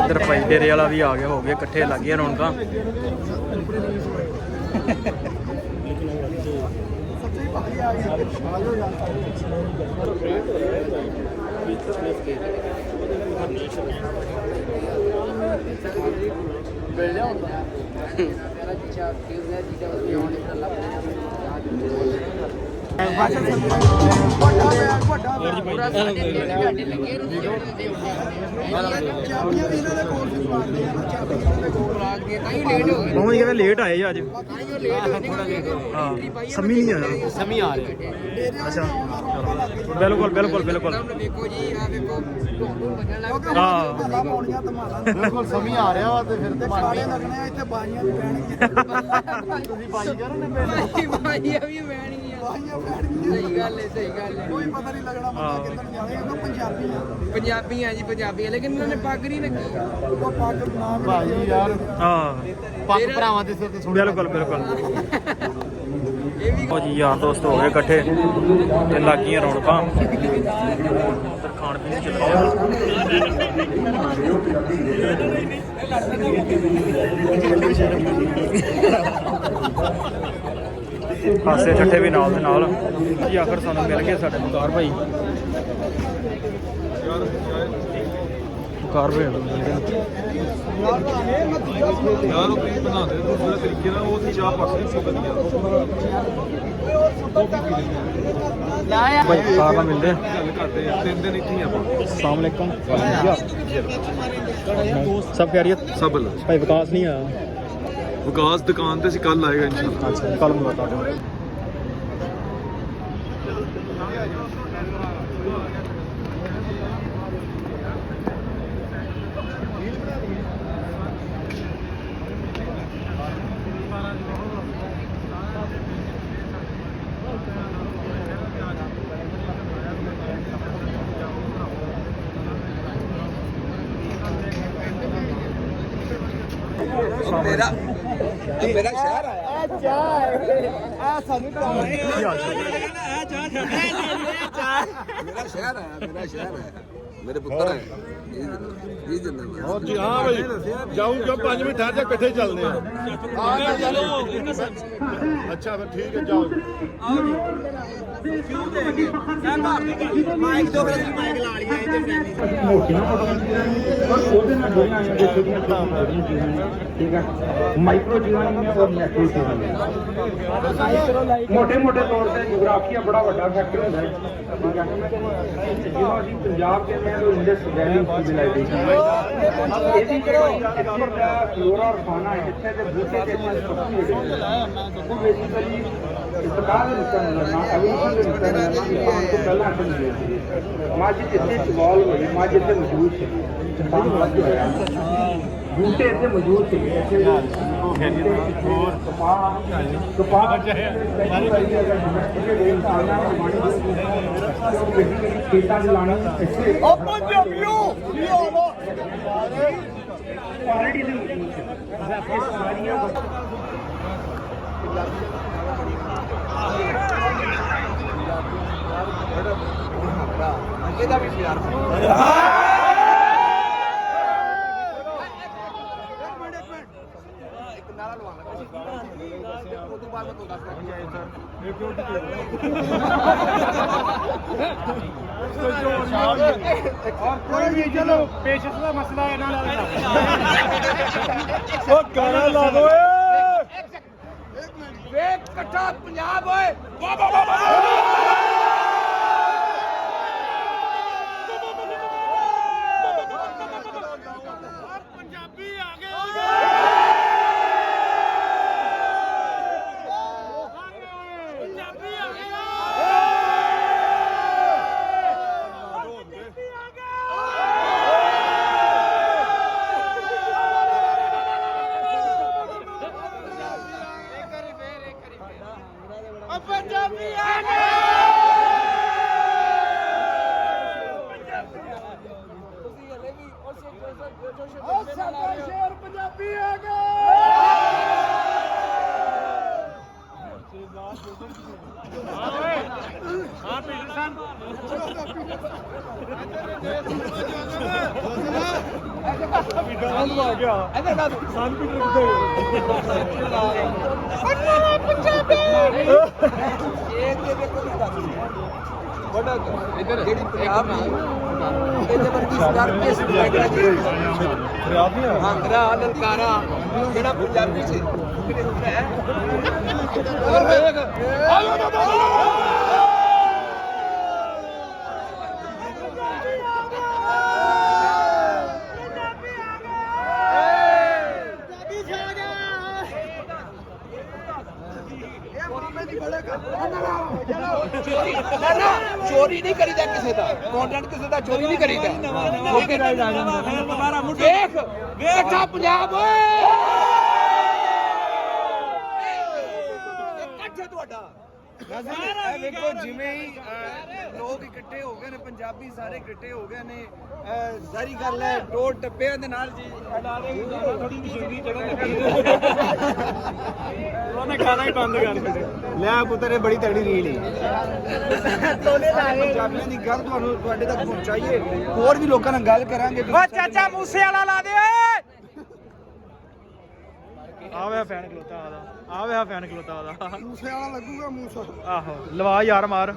[SPEAKER 3] ਇੱਧਰ ਭਾਈ ਡੇਰੇ ਵਾਲਾ ਵੀ ਆ ਗਿਆ, ਹੋ ਗਿਆ ਇਕੱਠੇ ਲੱਗ ਗਏ ਰੌਣਕਾਂ। ਬਹੁਤ ਜਿਆਦਾ ਲੇਟ ਆਏ ਜੀ ਅੱਜ। ਹਾਂ ਸਮੀ ਨਹੀਂ ਆਇਆ, ਸਮੀ ਆ ਰਿਹਾ। ਅੱਛਾ ਬਿਲਕੁਲ ਬਿਲਕੁਲ ਬਿਲਕੁਲ ਹਾਂ
[SPEAKER 4] ਬਿਲਕੁਲ ਸਮੀ ਆ ਰਿਹਾ ਵਾ ਤੇ ਫਿਰ ਧਮਾਕੇ ਲੱਗਣੇ ਇੱਥੇ ਬਾਈਆਂ ਵੀ ਪੈਣਗੀਆਂ। ਤੁਸੀਂ ਬਾਈ ਕਰੋ ਨੇ
[SPEAKER 8] ਬਾਈਆਂ ਵੀ ਪੈਣਗੀਆਂ। ਸਹੀ ਗੱਲ ਹੈ
[SPEAKER 4] ਕੋਈ ਪਤਾ ਨਹੀਂ ਲੱਗਣਾ ਬੰਦਾ ਕਿੱਧਰ ਜਾਵੇਗਾ। ਪੰਜਾਬੀ ਆ,
[SPEAKER 8] ਪੰਜਾਬੀ ਆ ਜੀ, ਪੰਜਾਬੀ ਆ, ਲੇਕਿਨ ਉਹਨਾਂ ਨੇ ਪੱਗ ਨਹੀਂ ਰੱਖੀ।
[SPEAKER 4] ਉਹ ਪੱਗ ਨਾਮ ਭਾਈ ਯਾਰ
[SPEAKER 3] ਹਾਂ
[SPEAKER 4] ਪੱਗ ਭਰਾਵਾਂ ਦੇ ਸਿਰ ਤੇ ਸੁਣ।
[SPEAKER 3] ਬਿਲਕੁਲ ਬਿਲਕੁਲ। ਉਹ ਜੀ ਯਾਰ ਦੋਸਤ ਹੋ ਗਏ ਇਕੱਠੇ ਤੇ ਲੱਗੀਆਂ ਰੌਣਕਾਂ। ਉੱਧਰ ਖਾਣ ਪੀਣ ਚੱਲ ਰਿਹਾ। ਹਾਸੇ ਠੱਠੇ ਵੀ ਨਾਲ ਦੇ ਨਾਲ ਜੀ। ਆਖਰ ਸਾਨੂੰ ਮਿਲ ਗਏ ਸਾਡੇ ਮੁਕਾਰ ਭਾਈ। ਮੁਕਾਰ ਭਾਈ
[SPEAKER 4] ਯਾਰ ਉਹ ਕੀ ਬਣਾਉਂਦੇ ਦੂਸਰੇ ਤਰੀਕੇ ਨਾਲ, ਉਹ ਦੀ ਚਾਹ ਪਾਸੇ ਸੋ ਵਧੀਆ
[SPEAKER 3] ਭਾਈ ਮੁਕਾਰ ਨਾਲ ਮਿਲਦੇ
[SPEAKER 4] ਗੱਲ ਕਰਦੇ ਆ। 3 ਦਿਨ ਇੱਥੇ ਹੀ ਆਪਾਂ।
[SPEAKER 3] अस्सलाम वालेकुम। सब खैरियत?
[SPEAKER 4] ਸਭ
[SPEAKER 3] भाई विकास नहीं आया।
[SPEAKER 4] ਵਿਕਾਸ ਦੁਕਾਨ ਤੇ ਅਸੀਂ ਕੱਲ ਆਏਗਾ ਇਨਸ਼ਾਅੱਲਾ।
[SPEAKER 3] अच्छा कल मुलाकात है।
[SPEAKER 2] मेरा शहर आया ਸਾਨੂੰ मेरा शहर आया मेरे पुत्र है जी जिंदाबाद।
[SPEAKER 4] ਜੀ ਹਾਂ ਭਾਈ ਜਾਊਂਗਾ 5 ਮਿੰਟ ਠਹਿਰ ਜਾ, ਇਕੱਠੇ ਚੱਲਦੇ ਆ। ਅੱਛਾ ਫਿਰ ਠੀਕ ਹੈ ਜਾਓ।
[SPEAKER 7] माइक्रो जीवानी और मैक्रो जीवानी मोटे मोटे तौर पर जोग्राफिया बड़ा बड़ा फैक्टर है। ठीक है जो अभी पंजाब के अंदर इंडस वैली सिविलाइजेशन फ्लोरा और फाना है जिसमें से बूटे के वो बेसिकली इस्तेमाल करना एवोल्यूशन ਦੇ ਕਰਨਾ ਇਨਸਾਨ ਤੋਂ ਪਹਿਲਾਂ ਸਮਝੇ ਮੱਝ ਜਿੱਥੇ ਇਵੋਲਵ ਹੋਈ ਮੱਝ ਇੱਥੇ ਮੌਜੂਦ ਸੀ ਇਨਸਾਨ ਵੱਧ ਹੋਇਆ ਬੂਟੇ ਇੱਥੇ ਮੌਜੂਦ ਸੀ ਇੱਥੇ ਹੋਰ ਕਪਾਹ ਸਾਰੀ ਵਾਰੀ ਅਗਰ ਇਹਦੇ ਰੇਲ ਆਣਾ ਮਾਣੀ ਖੇਤਾਂ 'ਚ ਲਾਣਾ ਇੱਥੇ ਉਹ ਪੰਜਾਬੀਓ ਕੁਆਲਿਟੀ ਦੇ ਮੌਜੂਦ ਸੀ ਸਾਰੀਆਂ ਇਹਦਾ ਵੀ ਪਿਆਰ ਇੱਕ ਨਾਰਾ ਲਵਾਉਣਾ ਉਹ ਤੋਂ ਬਾਅਦ ਮੈਂ ਤੁਹਾਨੂੰ ਦੱਸ
[SPEAKER 3] ਕੋਈ ਵੀ ਚਲੋ ਪੇਸ਼ੈਂਸ ਦਾ ਮਸਲਾ ਹੈ ਨਾਲ ਉਹ ਗਾਣਾ ਲਾ ਦੋ
[SPEAKER 8] ਵੇਖ ਇਕੱਠਾ ਪੰਜਾਬ ਓਏ ਵਾਹ ਵਾਹ ਵਾਹ ਪੰਜਾਬੀ ਆ ਗਏ ਪੰਜਾਬੀ ਆ ਗਏ ਪੰਜਾਬੀ ਆ ਗਏ ਤੁਸੀਂ ਹਲੇ ਵੀ ਉਸੇ ਜੋਸ਼ ਸਾਡਾ ਸ਼ੇਰ ਪੰਜਾਬੀ ਆ ਗਏ ਆ ਪੀਟਰਸਨ ਆ ਗਿਆ ਇਹਦੇ ਨਾਲ ਸਨ ਪੀਟਰ ਪੰਜਾਬੀ ਇਹ ਤੇ ਦੇਖੋ ਵੱਡਾ ਇਧਰ ਜਿਹੜੀ ਪੰਜਾਬ ਦੀ ਇਹਦੇ ਵਰਗੀ ਸਟਾਰ ਕਿਸ ਬੈਠਾ ਜੀ ਪੰਜਾਬ ਦੀ ਹਾਂਗਰਾ ਲਲਕਾਰਾ ਜਿਹੜਾ ਪੰਜਾਬੀ ਸੀ ਕਿਹੜੇ ਹੁੰਦਾ ਹੈ ਔਰ ਵੇਖ ਆਇਓ चोरी नहीं करीदा किसी का कंटेंट किसी का चोरी नहीं करीदा देख इकट्ठा पंजाब इकट्ठे ਤੁਹਾਡਾ ਵੇਖੋ ਜਿਵੇਂ ਹੀ ਲੋਕ ਇਕੱਠੇ ਹੋ ਗਏ ਨੇ ਪੰਜਾਬੀ ਸਾਰੇ ਇਕੱਠੇ ਹੋ ਗਏ ਨੇ ਜ਼ਾਰੀ ਗੱਲ ਹੈ ਟੋਲ ਟੱਪਿਆਂ ਦੇ ਨਾਲ ਜੀ ਥੋੜੀ ਮਸ਼ਹੂਰੀ ਜਗ੍ਹਾ ਉਹਨੇ ਖਾਣਾ ਹੀ ਬੰਦ ਕਰ ਦਿੱਤਾ ਲੈ ਪੁੱਤਰੇ ਬੜੀ ਤਗੜੀ ਰੀਲ ਹੈ ਟੋਲੇ ਲਾਏ ਪੰਜਾਬੀਆਂ ਦੀ ਗੱਲ ਤੁਹਾਨੂੰ ਤੁਹਾਡੇ ਤੱਕ ਪਹੁੰਚਾਈਏ ਹੋਰ ਵੀ ਲੋਕਾਂ ਨਾਲ ਗੱਲ ਕਰਾਂਗੇ ਓ ਚਾਚਾ ਮੂਸੇ ਵਾਲਾ ਲਾ ਦੇ ਓਏ
[SPEAKER 3] ਆਵੇ ਫੈਨ ਖਲੋਤਾ ਆਦਾ ਆਵੇ ਫੈਨ ਖਲੋਤਾ ਆਦਾ
[SPEAKER 8] ਮੂਸੇ ਵਾਲਾ ਲੱਗੂਗਾ ਮੂਸਾ
[SPEAKER 3] ਆਹੋ ਲਵਾ ਯਾਰ ਮਾਰ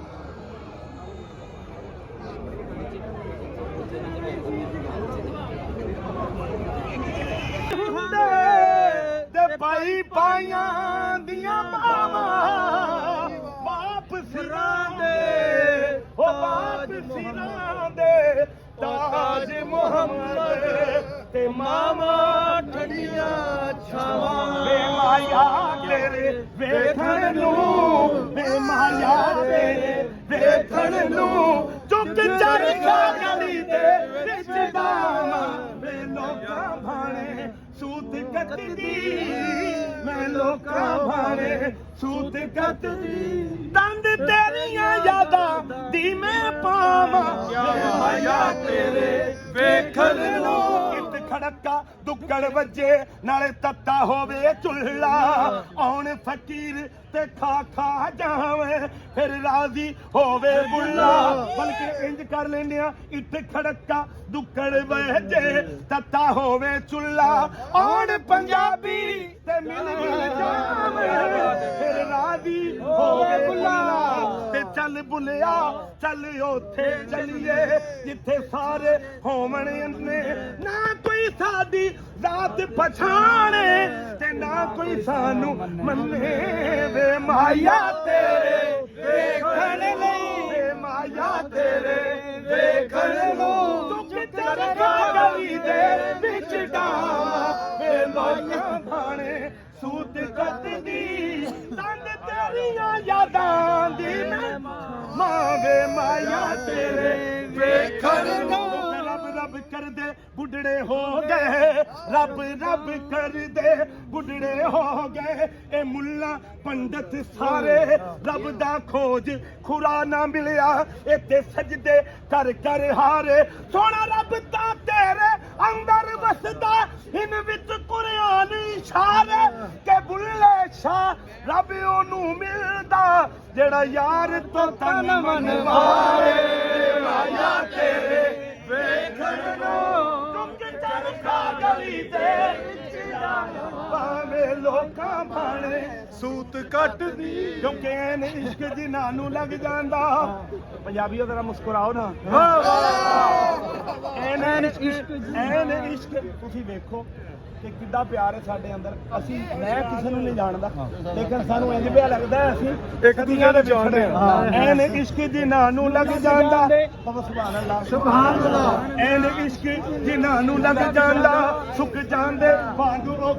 [SPEAKER 8] ਤੇ ਭਾਈ ਪਾਈਆਂ ਦੀਆਂ ਬਾਵਾਂ ਬਾਪ ਸਿਰਾਂ ਦੇ ਹੋ ਬਾਪ ਸਿਰਾਂ ਦੇ ਤਾਜ ਮੁਹੰਮਦ ਤੇ ਮਾਮਾ ਠੰਡੀਆਂ ਛਾਵਾਂ ਵੇ ਮਾਇਆ ਤੇਰੇ ਵੇਖਣ ਨੂੰ ਵੇ ਮਾਇਆ ਤੇਰੇ ਵੇਖਣ ਨੂੰ ਚੁੱਕ ਚਰਖਾ ਗਲੀ ਦੇ ਵਿੱਚ ਦਾਵਾਂ ਵੇ ਲੋਕਾਂ ਭਾਣੇ ਸੂਤ ਕੱਤਦੀ ਮੈਂ ਲੋਕਾਂ ਭਾਣੇ ਸੂਤ ਕੱਤਦੀ ਦੰਦ ਤੇਰੀਆਂ ਯਾਦਾਂ ਦੀ ਮੈਂ ਪਾਵਾਂ ਮਾਇਆ ਤੇਰੇ ਵੇਖਣ ਨੂੰ ਕਿਤ ਖੜਕਾ ਦੁੱਗੜ ਵੱਜੇ ਨਾਲੇ ਤੱਤਾ ਹੋਵੇ ਚੁੱਲ੍ਹਾ ਆਉਣ ਫਕੀਰ ਤੇ ਖਾ ਖਾ ਜਾਵੇ ਫਿਰ ਰਾਜ਼ੀ ਹੋਵੇ ਬੁੱਲਾ ਬਲਕਿ ਇੰਜ ਕਰ ਲੈਂਦੇ ਆ ਇੱਥੇ ਖੜਕਾ ਦੁੱਗੜ ਵੱਜੇ ਤੱਤਾ ਹੋਵੇ ਚੁੱਲ੍ਹਾ ਆਉਣ ਪੰਜਾਬੀ ਤੇ ਮਿਲ ਜਾਵੇ ਫਿਰ ਰਾਜ਼ੀ ਹੋਵੇ ਬੁੱਲਾ ਤੇ ਚੱਲ ਬੁੱਲਿਆ ਚੱਲ ਉੱਥੇ ਚੱਲੀਏ ਜਿੱਥੇ ਸਾਰੇ ਹੋਵਣ ਅੰਨੇ ਨਾ ਕੋਈ ਸਾਡੀ ਜ਼ਾਤ ਪਛਾਣੇ ਤੇ ਨਾ ਕੋਈ ਸਾਨੂੰ ਮੰਨੇ ਵੇ ਮਾਇਆ ਤੇਰੇ ਵੇਖਣ ਲਈ ਵੇ ਮਾਇਆ ਤੇਰੇ ਵੇਖਣ ਨੂੰ ਚੁੱਕ
[SPEAKER 4] ਚਰਖਾ ਗਲੀ ਦੇ ਵਿੱਚ ਡਾਵੇ ਲੋਕਾਂ ਭਾਣੇ ਸੂਤ ਕੱਟਦੀ ਤੰਦ ਤੇਰੀਆਂ ਯਾਦਾਂ ਦੀ ਮੈਂ ਮਾਵੇ ਮਾਇਆ ਤੇਰੇ ਵੇਖਣ ਨੂੰ ਰੱਬ ਰੱਬ ਕਰਦੇ ਬੁੱਢੜੇ ਹੋ ਗਏ ਰੱਬ ਰੱਬ ਕਰਦੇ ਬੁੱਢੜੇ ਹੋ ਗਏ ਇਹ ਮੁੱਲਾ ਪੰਡਤ ਸਾਰੇ ਰੱਬ ਦਾ ਖੋਜ ਖੁਰਾ ਨਾ ਮਿਲਿਆ ਇੱਥੇ ਸਜਦੇ ਕਰ ਕਰ ਹਾਰੇ ਸੋਹਣਾ ਰੱਬ ਤਾਂ ਤੇਰੇ ਅੰਦਰ ਵਸਦਾ ਇਨ ਵਿੱਚ ਕੁਰਾਨ ਇਸ਼ਾਰੇ ਕਿ ਬੁੱਲੇ ਸ਼ਾਹ ਰੱਬ ਉਹਨੂੰ ਮਿਲਦਾ ਜਿਹੜਾ ਯਾਰ ਤੋਂ ਤਨ ਮਨ ਵਾਰੇ ਮਾਇਆ ਤੇਰੇ ਵੇਖਣ ਨੂੰ ਟੁੱਕ ਚਰਖਾ ਗਲੀ ਦੇ ਵਿੱਚ ਭਾਵੇਂ ਲੋਕਾਂ ਭਾਣੇ ਸੂਤ ਕੱਟਦੀ ਕਿਉਂਕਿ ਐਨ ਇਸ਼ਕ ਜਿਨ੍ਹਾਂ ਨੂੰ ਲੱਗ ਜਾਂਦਾ ਪੰਜਾਬੀਓ ਜ਼ਰਾ ਮੁਸਕਰਾਓ ਨਾ ਐਨ ਇਸ਼ਕ ਤੁਸੀਂ ਵੇਖੋ ਕਿ ਕਿੱਡਾ ਪਿਆਰ ਹੈ ਸਾਡੇ ਅੰਦਰ ਅਸੀਂ ਮੈਂ ਕਿਸੇ ਨੂੰ ਨਹੀਂ ਜਾਣਦਾ ਲੇਕਿਨ ਸਾਨੂੰ ਇੰਜ ਪਿਆ ਲੱਗਦਾ ਅਸੀਂ ਇੱਕ ਦੂਜੇ ਦੇ ਜਾਣਦੇ ਹਾਂ ਐਨ ਇਸ਼ਕ ਜਿਨ੍ਹਾਂ ਨੂੰ ਲੱਗ ਜਾਂਦਾ ਸੁਭਾਨ ਅੱਲਾਹ ਸੁਭਾਨ ਅੱਲਾਹ ਐਨ ਇਸ਼ਕ ਜਿਨ੍ਹਾਂ ਨੂੰ ਲੱਗ ਜਾਂਦਾ ਸੁੱਕ ਜਾਂਦੇ ਵਾਂਗੂ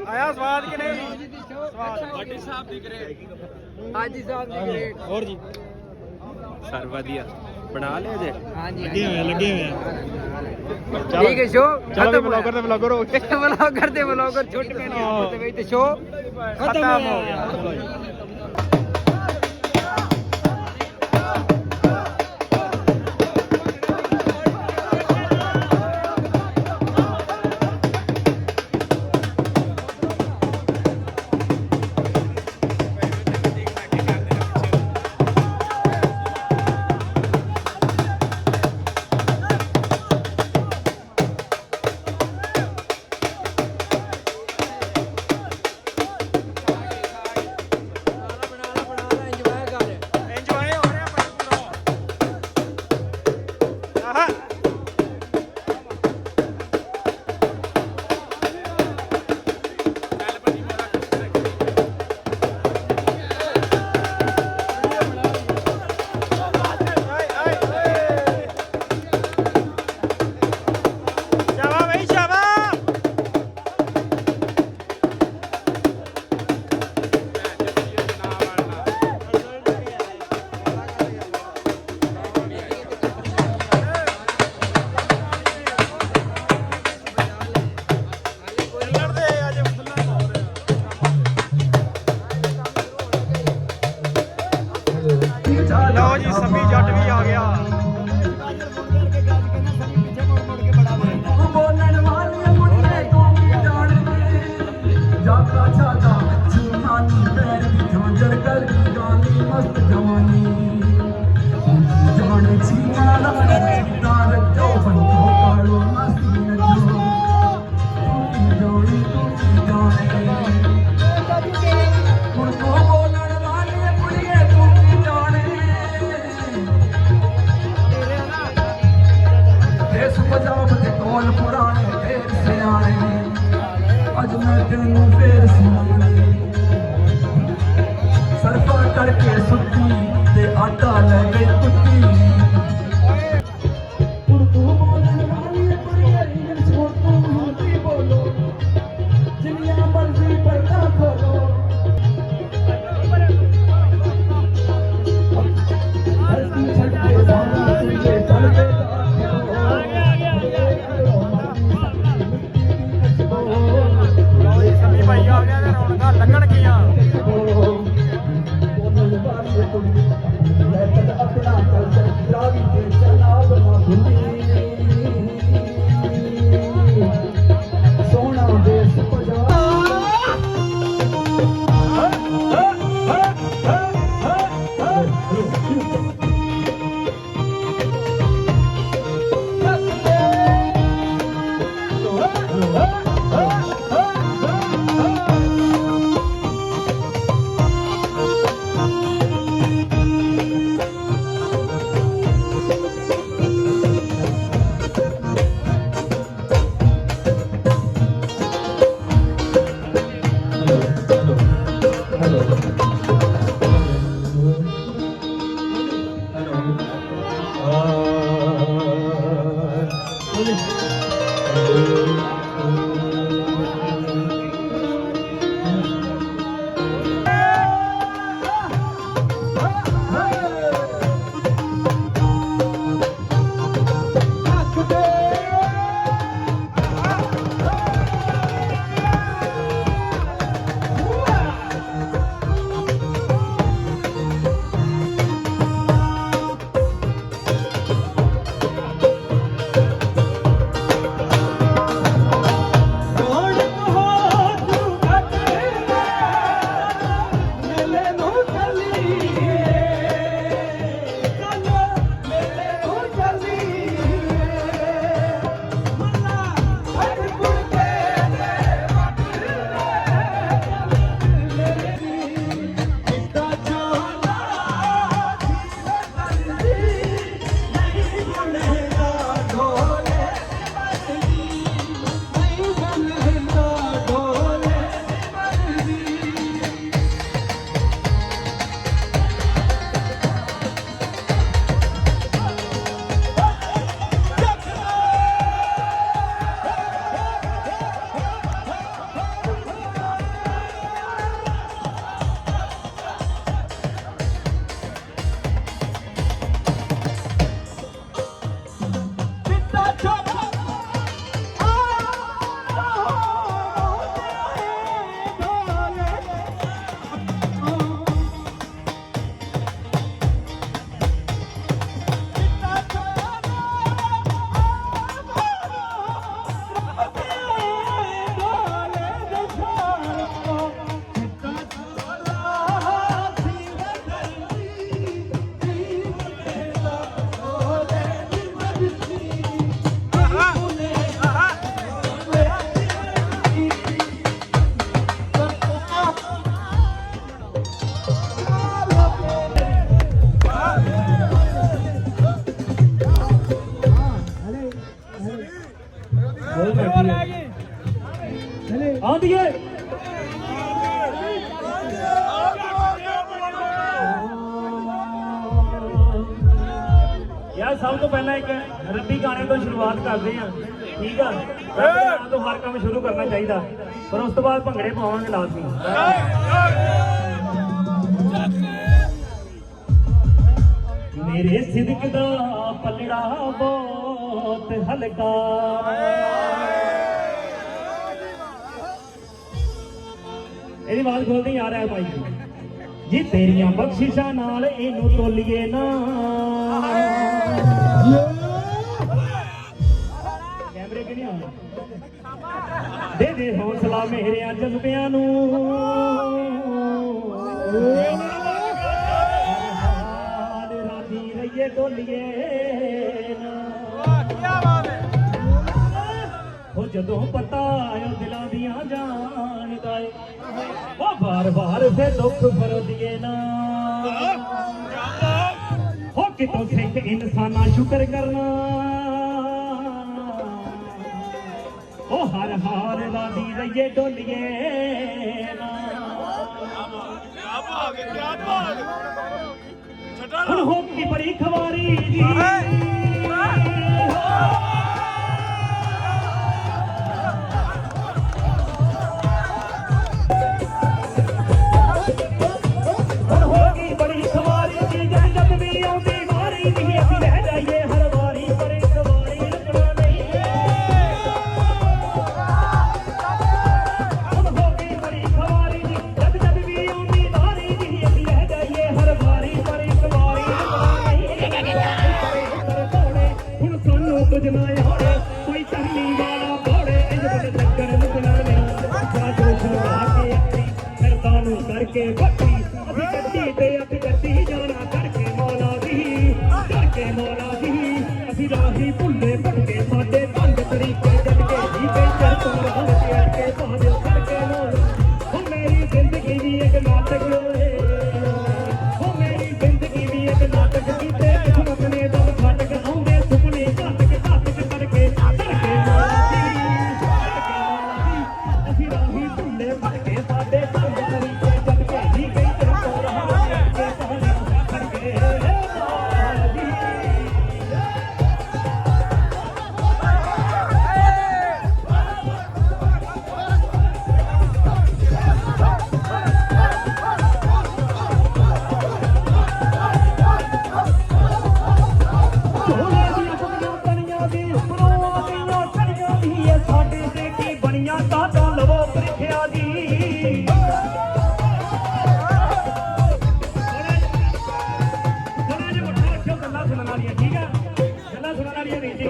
[SPEAKER 3] ਆਇਆ ਸਵਾਦ ਕਿ ਨਹੀਂ ਸਵਾਦ
[SPEAKER 8] ਹਾਜੀ ਸਾਹਿਬ ਦੀ ਗ੍ਰੇਟ
[SPEAKER 3] ਹੋਰ ਜੀ ਸਰ ਵਧੀਆ ਬਣਾ ਲਿਆ ਜੇ
[SPEAKER 8] ਹਾਂਜੀ
[SPEAKER 3] ਲੱਗੇ ਹੋਏ
[SPEAKER 8] ਠੀਕ ਹੈ ਸ਼ੋ
[SPEAKER 3] ਚਲੋ ਬਲੌਗਰ ਤੇ ਬਲੌਗਰ ਹੋ ਗਏ
[SPEAKER 8] ਬਲੌਗਰ ਤੇ ਬਲੌਗਰ ਛੁੱਟ ਗਏ ਨੇ ਤੇ ਸ਼ੋ
[SPEAKER 3] ਖਤਮ ਹੋ ਗਿਆ ਚਲੋ ਜੀ
[SPEAKER 2] ਅੱਜ ਮੈਂ ਤੈਨੂੰ ਫੇਰ ਸੁਣਾਉਣਾ ਸਰਫਾ ਕਰਕੇ ਸੁੱਤੀ ਤੇ ਆਟਾ ਲੈ ਗਈ ਕੁੱਤੀ ਉਰਦੂ ਬੋਲਣ ਵਾਲੀ ਪਰਿਆਰੀ ਸੁਣ ਤੂੰ ਹਿੰਦੀ ਬੋਲੋ ਜਿੰਨੀਆਂ ਮਰਜ਼ੀ ਪਰਦਾ ਖੋਲੋ ਧਰਤੀ ਛੱਡ ਕੇ ਸਾਹਮਣੇ ਤੁਝੇ ਚੱਲਦੇ
[SPEAKER 3] ਭਾਈ ਆ ਗਿਆ ਤੇ ਰੌਣਕਾਂ ਲੱਗਣਗੀਆਂ।
[SPEAKER 2] अपना कल्चर रावी के चनाब ना भूली सोना देश
[SPEAKER 5] ਆਉਂਦੀ ਏ ਯਾਰ ਸਭ ਤੋਂ ਪਹਿਲਾਂ ਇੱਕ ਰੱਬੀ ਗਾਣੇ ਤੋਂ ਸ਼ੁਰੂਆਤ ਕਰਦੇ ਆ ਠੀਕ ਆ ਰੱਬੀ ਤੋਂ ਹਰ ਕੰਮ ਸ਼ੁਰੂ ਕਰਨਾ ਚਾਹੀਦਾ ਪਰ ਉਸ ਤੋਂ ਬਾਅਦ ਭੰਗੜੇ ਪਾਵਾਂਗੇ ਲਾਜ਼ਮੀ ਮੇਰੇ ਸਿਦਕ ਦਾ ਪਲੜਾ ਬਹੁਤ ਹਲਕਾ ਇਹਦੀ ਆਵਾਜ਼ ਖੋਲਦੀ ਆ ਰਿਹਾ ਭਾਈ ਜੀ ਤੇਰੀਆਂ ਬਖਸ਼ਿਸ਼ਾਂ ਨਾਲ ਇਹਨੂੰ ਤੋਲੀਏ ਨਾ ਕੈਮਰੇ ਕਿ ਨਹੀਂ ਆਉਂਦੇ ਦੇ ਦੇ ਹੌਸਲਾ ਮੇਰਿਆਂ ਜਜ਼ਬਿਆਂ ਨੂੰ ਰਾਜੀ ਰਹੀਏ ਤੋਲੀਏ ਨਾ ਉਹ ਜਦੋਂ ਪਤਾ ਆਇਓ ਦਿਲਾਂ ਦੀਆਂ ਜਾਣਦਾ ਏ ਉਹ ਬਾਰ-ਬਾਰ ਫੇ ਦੁੱਖ ਫਰਦੀਏ ਨਾ ਹੋ ਕਿਤੋਂ ਸਿੱਖ ਇਨਸਾਨਾਂ ਸ਼ੁਕਰ ਕਰਨਾ ਉਹ ਹਰ ਹਾਰ ਲਾਦੀ ਰਈਏ ਢੋਲੀਏ ਹੁਣ ਹੋ ਕੀ ਬੜੀ ਖਵਾਰੀ ਜੀ ਹੁਣ ਹੋ ਗਈ ਬੜੀ ਖਵਾਰੀ ਜੀ ਜਦ ਵੀ ਆਉਂਦੀ ਵਾਰੀ ਜੀ ਅਸੀਂ ਲੈ ਜਾਈਏ ਹਰ ਵਾਰੀ ਪਰ ਇੱਕ ਵਾਰੀ ਰੁਕਣਾ ਨਹੀਂ ਹੁਣ ਹੋ ਗਈ ਬੜੀ ਖਵਾਰੀ ਜੀ ਜਦ ਵੀ ਆਉਂਦੀ ਵਾਰੀ ਜੀ ਅਸੀਂ ਲੈ ਜਾਈਏ ਹਰ ਵਾਰੀ ਪਰ ਇੱਕ ਵਾਰੀ ਰੁਕਣਾ ਨਹੀਂ ਹੁਣ ਸਾਨੂੰ ਕੁਝ ਨਾ ਆਵੇ ਕੋਈ ਚੰਨੀ ਵਾਲਾ ਘੋੜੇ ਇੰਜ ਬੜੇ ਚੱਕਰ ਲੁਕਣਾ ਨਹੀਂ ਸਾਰਾ ਜੋਸ਼ ਲਗਾ ਕੇ ਅੱਖੀ ਫਿਰਦਾ ਨੂੰ ਕਰਕੇ ਬੱਤੀ ਅਸੀਂ ਕੱਟੀ ਤੇ ਅੱਖ ਕੱਟੀ ਜਾਣਾ ਕਰਕੇ ਮੌਲਾ ਦੀ ਅਸੀਂ ਰਾਹੀ ਭੁੱਲੇ ਭਟਕੇ ਸਾਡੇ ਢੰਗ ਤਰੀਕੇ ਜਦ ਕੇ ਜੀ ਕਈ ਚਰ ਤੋਂ ਰਾਹ ਤੇ ਅਟਕੇ ਪਾਦੇ ਕਰਕੇ ਮੌਲਾ ਹੋ ਮੇਰੀ ਜ਼ਿੰਦਗੀ ਵੀ ਇੱਕ ਨਾਟਕ ਹੋਏ ਹੋ ਮੇਰੀ ਜ਼ਿੰਦਗੀ ਵੀ ਇੱਕ ਨਾਟਕ ਕੀਤੇ ਕਿਸਮਤ ਨੇ ਦਮ ਫਟਕ ਆਉਂਦੇ ਸੁਪਨੇ ਘਾਤਕ ਕਰਕੇ ਮੌਲਾ ਦੀ ਅਸੀਂ ਰਾਹੀ ਭੁੱਲੇ ਭਟਕੇ ਸਾਡੇ ਢੰਗ ਤਰੀਕੇ ਜਦ ਕੇ ਜੀ ਕਈ ਚਰ ਤੋਂ ਰਾਹ ਤੇ ਅਟਕੇ ਪਾਦੇ ਕਰਕੇ ਮੌਲਾ ਦੀ ਝੋਲੇ ਦੀਆਂ ਕੁੜੀਆਂ ਤਣੀਆਂ ਦੀ ਉੱਪਰੋਂ ਆਉਂਦੀਆਂ ਚੜੀਆਂ ਦੀ ਇਹ ਸਾਡੇ ਤੇ ਕੀ ਬਣੀਆਂ ਕਾਹਤੋਂ ਲਵੋ ਪ੍ਰੀਖਿਆ ਦੀ ਥੋੜਾ ਜਿਹਾ ਮੱਠਾ ਰੱਖਿਓ ਗੱਲਾਂ ਸੁਣਨ ਵਾਲੀਆਂ ਠੀਕ ਆ ਗੱਲਾਂ ਸੁਣਨ ਵਾਲੀਆਂ ਨਹੀਂ ਜੀ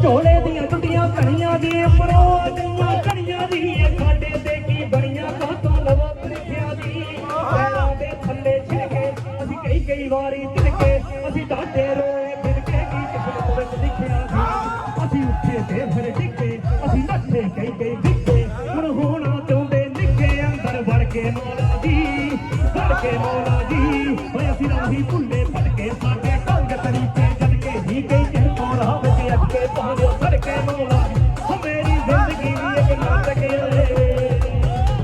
[SPEAKER 5] ਝੋਲੇ ਦੀਆਂ ਟੁੱਟੀਆਂ ਕਣੀਆਂ ਦੀ ਉੱਪਰੋਂ ਆਉਂਦੀਆਂ ਚੜੀਆਂ ਦੀ ਇਹ ਸਾਡੇ ਤੇ ਕੀ ਬਣੀਆਂ ਕਾਹਤੋਂ ਲਵੋ ਪ੍ਰੀਖਿਆ ਦੀ ਪੈਰਾਂ ਦੇ ਥੱਲੇ ਛਿੜਕੇ ਅਸੀਂ ਕਈ ਵਾਰੀ ਤਿਲਕੇ ਅਸੀਂ ਡਾਢੇ ਰੋਏ ਫਿਰ ਕੇ ਕੀ ਕਿਸਮਤ ਵਿੱਚ ਲਿਖਿਆ ਸੀ ਅਸੀਂ ਉੱਠੇ ਤੇ ਫਿਰ ਡਿੱਗੇ ਅਸੀਂ ਨੱਠੇ ਕਈ ਡਿੱਗੇ ਹੁਣ ਹੋਣਾ ਚਾਹੁੰਦੇ ਨਿੱਕੇ ਅੰਦਰ ਵੜ ਕੇ ਮੌਲਾ ਜੀ ਓਏ ਅਸੀਂ ਰਾਹੀ ਭੁੱਲੇ ਭਟਕੇ ਸਾਡੇ ਢੰਗ ਤਰੀਕੇ ਜਦ ਕੇ ਹੀ ਕਈ ਚਿਰ ਤੋਂ ਰਾਹ ਵਿੱਚ ਅੱਗੇ ਪਾਦੇ ਫੜ ਕੇ ਮੌਲਾ ਹੋ ਮੇਰੀ ਜ਼ਿੰਦਗੀ ਵੀ ਇੱਕ ਨਾਟਕ ਏ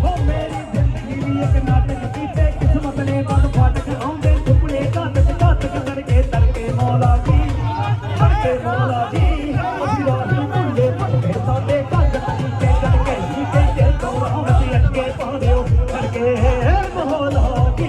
[SPEAKER 5] ਹੋ ਮੇਰੀ ਜ਼ਿੰਦਗੀ ਵੀ ਇੱਕ ਨਾਟਕ ਕੀਤੇ ਕਿਸਮਤ ਨੇ ਬੰਦ ਫਾਟਕ ਆਉਂਦੇ ਸੁਪਨੇ ਘਾਤਕ ਕਰਕੇ ਤੜਕੇ ਮੌਲਾ ਜੀ ਅਸੀਂ ਰਾਹੀ ਭੁੱਲੇ ਭਟਕੇ ਸਾਡੇ ਢੰਗ ਤਰੀਕੇ ਜਦ ਕੇ ਹੀ ਕਈ ਚਿਰ ਤੋਂ ਰਾਹ ਵਿੱਚ ਅੱਗੇ ਪਾਦੇ ਕਰਕੇ ਮੌਲਾ ਜੀ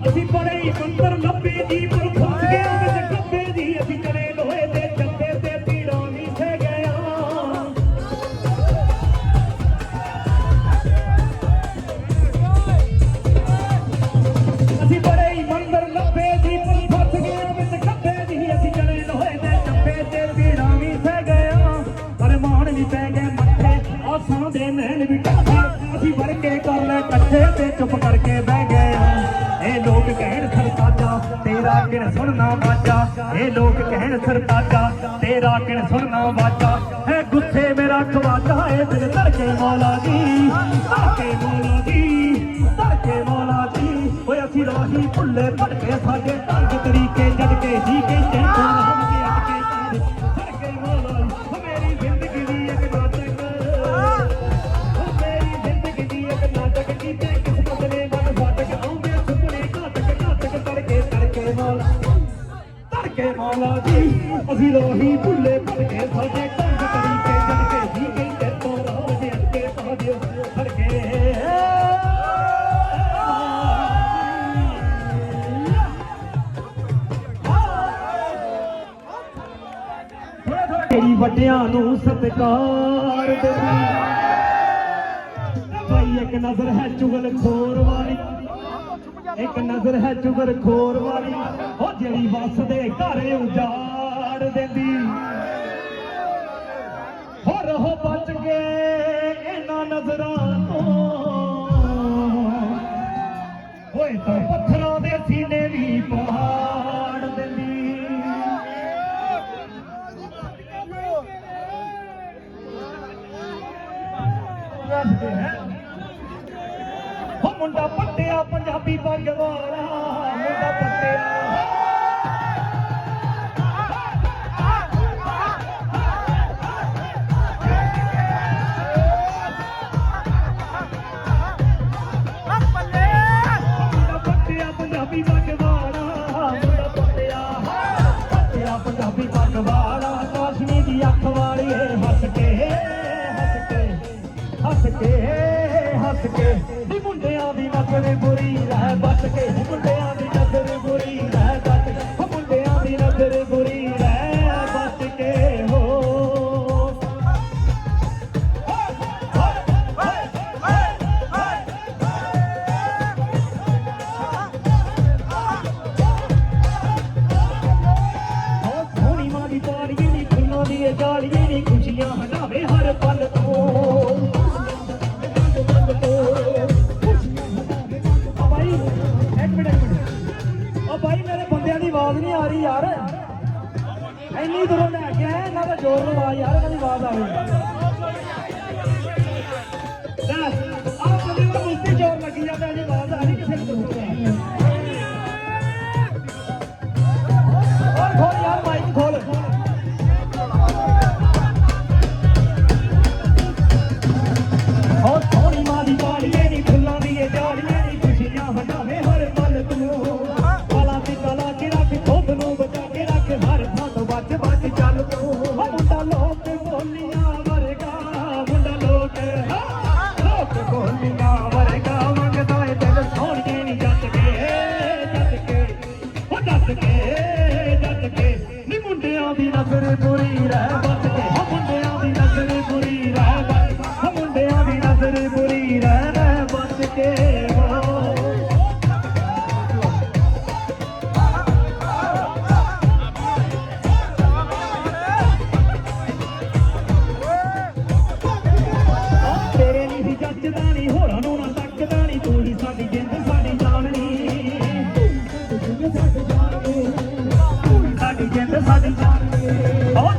[SPEAKER 5] ਅਸੀਂ ਬੜੇ ਹੀ ਮੰਦਰ ਲੱਭੇ ਜੀ ਪਰ ਫਸ ਗਿਆ ਵਿੱਚ ਗੱਬੇ ਦੀ ਅਸੀਂ ਚਲੇ ਲੋਹੇ ਦੇ ਚੱਦੇ ਤੇ ਪੀੜਾਂ ਨਹੀਂ ਸੇ ਗਿਆ ਅਸੀਂ ਬੜੇ ਹੀ ਮੰਦਰ ਲੱਭੇ ਜੀ ਪਰ ਫਸ ਗਿਆ ਵਿੱਚ ਗੱਬੇ ਦੀ ਅਸੀਂ ਚਲੇ ਲੋਹੇ ਦੇ ਚੱਦੇ ਤੇ ਪੀੜਾਂ ਨਹੀਂ ਸੇ ਗਿਆ ਅਰਮਾਨ ਵੀ ਪੈ ਗਏ ਮੱਥੇ ਆਸਾਂ ਦੇ ਮਹਿਲ ਵੀ ਢਾਹੇ ਅਸੀਂ ਵੜ ਕੇ ਕਰ ਲੈ ਇਕੱਠੇ ਤੇ ਚੁੱਪ ਕਰਕੇ ਬਹਿ ਗਏ ਇਹ ਲੋਕ ਕਹਿਣ ਸਰਤਾਜਾ ਤੇਰਾ ਕਿਣ ਸੁਣਨਾ ਵਾਜਾ ਇਹ ਲੋਕ ਕਹਿਣ ਸਰਤਾਜਾ ਤੇਰਾ ਕਿਣ ਸੁਣਨਾ ਵਾਜਾ ਹੈ ਗੁੱਸੇ ਮੇਰਾ ਖਵਾਜਾ ਇਹ ਦਿਲ ਧੜਕੇ ਮੌਲਾ ਜੀ ਓਏ ਅਸੀਂ ਰਾਹੀ ਭੁੱਲੇ ਭਟਕੇ ਸਾਡੇ ਢੰਗ ਤਰੀਕੇ ਜਦ ਕੇ ਜੀ ਕੇ ਚੈਂਟੋਂ ਰਾਮ ਕੇ ਅਟਕੇ ਧੜਕੇ ਮੌਲਾ ਹੋ ਮੇਰੀ ਜ਼ਿੰਦਗੀ ਦੀ ਇੱਕ ਨਾਟਕ ਹੋ ਮੇਰੀ ਜ਼ਿੰਦਗੀ ਦੀ ਇੱਕ ਨਾਟਕ ਕੀਤੇ ਕਿਸਮਤ ਨੇ ਮਨ ਫਾਟਕ ਆਉਂਦੇ ਸੁਪਨੇ ਘਾਤਕ ਤੜਕੇ ਮੌਲਾ ਜੀ ਅਸੀਂ ਰਾਹੀ ਭੁੱਲੇ ਭਟਕੇ ਸਾਡੇ ਢੰਗ ਤਰੀਕੇ ਜਦ ਕੇ ਜੀ ਕੇ ਚੈਂਟੋਂ ਰਾਮ ਕੇ ਅਟਕੇ ਪਾਦੇ ਧੜਕੇ ਤੇਰੀ ਵੱਡਿਆਂ ਨੂੰ ਸਤਿਕਾਰ ਦੇਵੀ ਭਾਈ ਇੱਕ ਨਜ਼ਰ ਹੈ ਚੁਗਲਖੋਰ ਵਾਲੀ ਇੱਕ ਨਜ਼ਰ ਹੈ ਚੁਗਲਖੋਰ ਵਾਲੀ ਉਹ ਜਿਹੜੀ ਵਸਦੇ ਘਰ ਉਜਾੜ ਦਿੰਦੀ ਹੋ ਰਹੋ ਬਚ ਕੇ ਇਹਨਾਂ ਨਜ਼ਰਾਂ ਤੋਂ ਹੋਏ ਤਾਂ ਪੱਥਰਾਂ ਦੇ ਸੀਨੇ ਵੀ ਪਹਾੜ ਦਿੰਦੀ ਦੱਸਦੇ ਹੈ ਉਹ ਮੁੰਡਾ ਪੱਟਿਆ ਪੰਜਾਬੀ ਪੱਗ ਵਾਲਾ ਮੁੰਡਾ ਪੱਟਿਆ ਪੰਜਾਬੀ ਪੱਗ ਵਾਲਾ ਮੁੰਡਾ ਪੱਟਿਆ ਪੰਜਾਬੀ ਪੱਗ ਵਾਲਾ ਕਾਸ਼ਮੀ ਦੀ ਅੱਖ ਵਾਲੀਏ ਹੱਸ ਕੇ ਹੱਸ ਕੇ ਹੱਸ ਕੇ ਨੀ ਮੁੰਡਿਆਂ ਦੀ ਨਜ਼ਰ ਬੁਰੀ ਰਹਿ ਬਚ ਕੇ ਮੁੰਡਿਆਂ ਦੀ ਨਜ਼ਰ ਬੁਰੀ ਰਹਿ ਬਚ ਕੇ ਮੁੰਡਿਆਂ ਦੀ ਨਜ਼ਰ ਬੁਰੀ ਰਹਿ ਬਚ ਕੇ ਹੋ ਜਾਲੀਏ ਨੀ ਖੁਸ਼ੀਆਂ ਹਟਾਵੇ ਹਰ ਪਲ ਤੋਂ ਬਾਈ ਇੱਕ ਮਿੰਟ ਉਹ ਬਾਈ ਮੇਰੇ ਬੰਦਿਆਂ ਦੀ ਆਵਾਜ਼ ਨਹੀਂ ਆ ਰਹੀ ਯਾਰ ਇੰਨੀ ਦੂਰੋਂ ਲੈ ਕੇ ਆਏ ਇਹਨਾਂ ਦਾ ਜ਼ੋਰ ਲਵਾ ਯਾਰ ਇਹਨਾਂ ਦੀ ਆਵਾਜ਼ ਆਵੇ ਆਹ ਬੰਦੇ ਨੂੰ ਮੁੱਤੀ ਜ਼ੋਰ ਲੱਗੀ ਜਾਂਦਾ ਇਹਦੀ ਆਵਾਜ਼ ਆ ਰਹੀ ਕਿਸੇ ਨੂੰ ਹੋਰ ਖੋਲ ਯਾਰ ਮਾਈਕ ਖੋਲ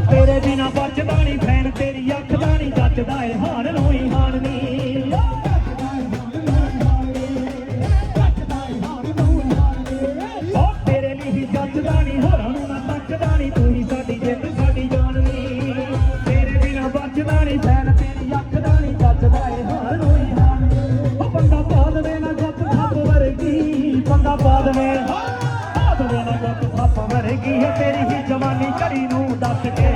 [SPEAKER 5] ਤੇਰੇ ਬਿਨਾ ਬਚਦਾ ਨਹੀਂ ਫੈਨ ਤੇਰੀ ਅੱਖ ਦਾ ਨਹੀਂ ਜੱਜਦਾ ਏ ਹਾਰ ਨੂੰ ਹੀ ਹਾਰ ਨਹੀਂ ਤੇਰੇ ਲਈ ਹੀ ਜੱਜਦਾ ਨਹੀਂ ਹੋਰਾਂ ਨੂੰ ਨਾ ਤੱਕਦਾ ਨਹੀਂ ਤੂੰ ਹੀ ਸਾਡੀ ਜਿੱਤ ਸਾਡੀ ਜਾਨ ਨਹੀਂ ਤੇਰੇ ਬਿਨਾ ਬਚਦਾ ਨਹੀਂ ਫੈਨ ਤੇਰੀ ਅੱਖ ਦਾ ਨਹੀਂ ਜੱਜਦਾ ਏ ਹਾਰ ਨੂੰ ਹੀ ਹਾਰ ਨਹੀਂ ਉਹ ਬੰਦਾ ਪਾ ਦੇਵੇ ਨਾ ਗੱਪ ਖੱਪ ਵਰਗੀ ਬੰਦਾ ਪਾ ਦੇਵੇ ਨਾ ਗੱਪ ਖੱਪ ਵਰਗੀ ਹੈ ਤੇਰੀ ਹੀ ਜਵਾਨੀ ਘੜੀ ਨੂੰ ਦੱਸ ਕੇ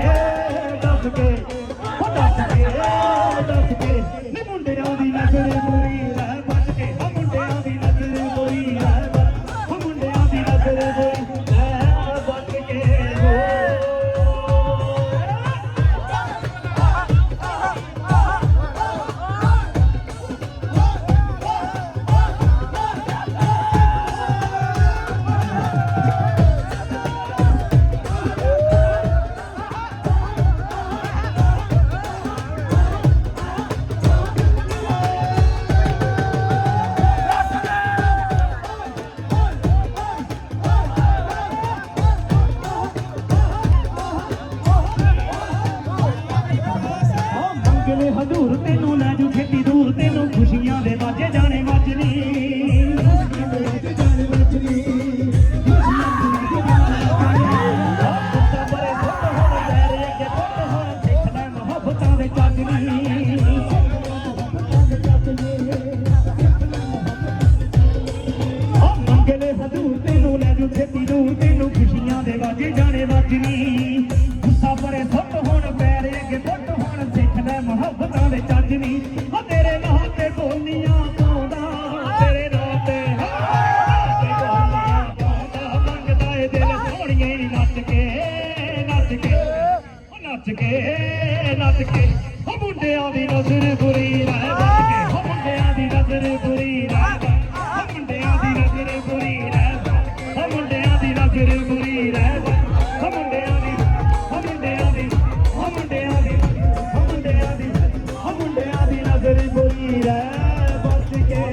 [SPEAKER 5] ਨੀ ਮੁੰਡਿਆਂ ਦੀ ਨਜ਼ਰ ਬੁਰੀ ਰਹਿ ਬਚ ਕੇ ਮੁੰਡਿਆਂ ਦੀ ਨਜ਼ਰ ਬੁਰੀ ਰਹਿ ਬਚ ਮੁੰਡਿਆਂ ਦੀ ਨਜ਼ਰ ਬੁਰੀ ਰਹਿ ਬਚ ਕੇ ਹਜ਼ੂਰ ਤੈਨੂੰ ਲੈ ਜੂ ਖੇਤੀ ਦੂਰ ਤੈਨੂੰ ਖੁਸ਼ੀਆਂ ਦੇ ਵਾਜੇ ਜਾਣੇ ਵੱਜਣੀ ਮੁਹੱਬਤਾਂ ਦੇ ਚੱਜਣੀ ਮੰਗਲੇ ਹਜ਼ੂਰ ਤੈਨੂੰ ਲੈ ਜੂ ਖੇਤੀ ਦੂਰ ਤੈਨੂੰ ਖੁਸ਼ੀਆਂ ਦੇ ਵਾਜੇ ਜਾਣੇ ਵੱਜਣੀ ਗੁੱਸਾ ਪਰੇ ਸੁੱਟ ਹੁਣ ਪੈਰੇ ਅੱਗੇ ਪੁੱਟ ਹੁਣ ਸਿੱਖ ਲੈ ਮੁਹੱਬਤਾਂ ਦੇ ਚੱਜਣੀ ਉਹ ਤੇਰੇ ਨਾਂ ਤੇ ਬੋਲੀਆਂ ਪਾਉਂਦਾ ਤੇਰੇ ਨਾਂ ਤੇ ਬੋਲੀਆਂ ਪਾਉਂਦਾ ਮੰਗਦਾ ਏ ਦਿਲ ਸੋਹਣੀਏ ਨੀ ਨੱਚ ਕੇ ਉਹ ਮੁੰਡਿਆਂ ਦੀ ਨਜ਼ਰ ਬੁਰੀ ਰਹਿ ਬਚ ਕੇ ਉਹ ਮੁੰਡਿਆਂ ਦੀ ਨਜ਼ਰ ਬੁਰੀ ਰਹਿ ਉਹ ਮੁੰਡਿਆਂ ਦੀ ਨਜ਼ਰ ਬੁਰੀ ਰਹਿ ਉਹ ਮੁੰਡਿਆਂ ਦੀ ਨਜ਼ਰ ਬੁਰੀ ਰਹਿ ਉਹ ਮੁੰਡਿਆਂ ਦੀ ਨਜ਼ਰ ਬੁਰੀ ਰਹਿ ਬਚ ਕੇ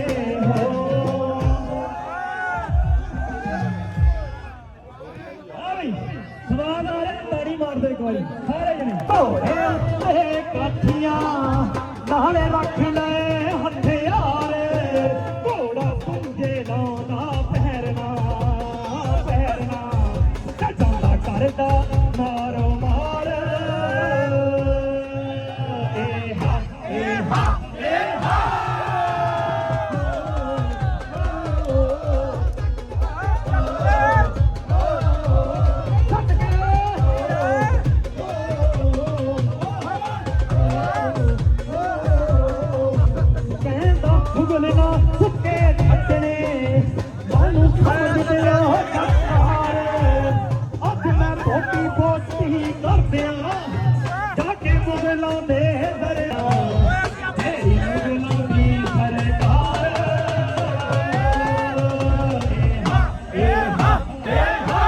[SPEAKER 5] ਸਵਾਲ ਆ ਰਿਹਾ ਤਾੜੀ ਮਾਰ ਦੇ ਇੱਕ ਵਾਰੀ ਸਾਰੇ ਜਣੇ ਘੋੜੇ ਉੱਤੇ ਕਾਠੀਆਂ ਨਾਲੇ ਰੱਖ ਲੈ ਹਥਿਆਰ ਘੋੜਾ ਪੁੰਜੇ ਲਾਉਂਦਾ ਪਹਿਰਨਾ ਜਾਂਦਾ ਕਰਦਾ ਮਾਰੋ ਮਾਰ ਏ ਹਾ ਏ ਹਾ ਏ ਹਾ ਕਹਿੰਦਾ ਫੁਗਲਣਾ ਸੁੱਕੇ ਛੱਡਣੇ ਮੈਨੂੰ ਸਮਝਦੇ ਹੋ ਜੱਟਾਰ ਅੱਜ ਮੈਂ ਬੋਟੀ ਕਰਦਿਆਂ ਜਾ ਕੇ ਮੁਗਲਾਂ ਦੇ ਦਰਿਆ ਤੇਰੀ ਮੁਗਲਾਂ ਦੀ ਸਰਕਾਰ ਏ ਹਾ ਏ ਹਾ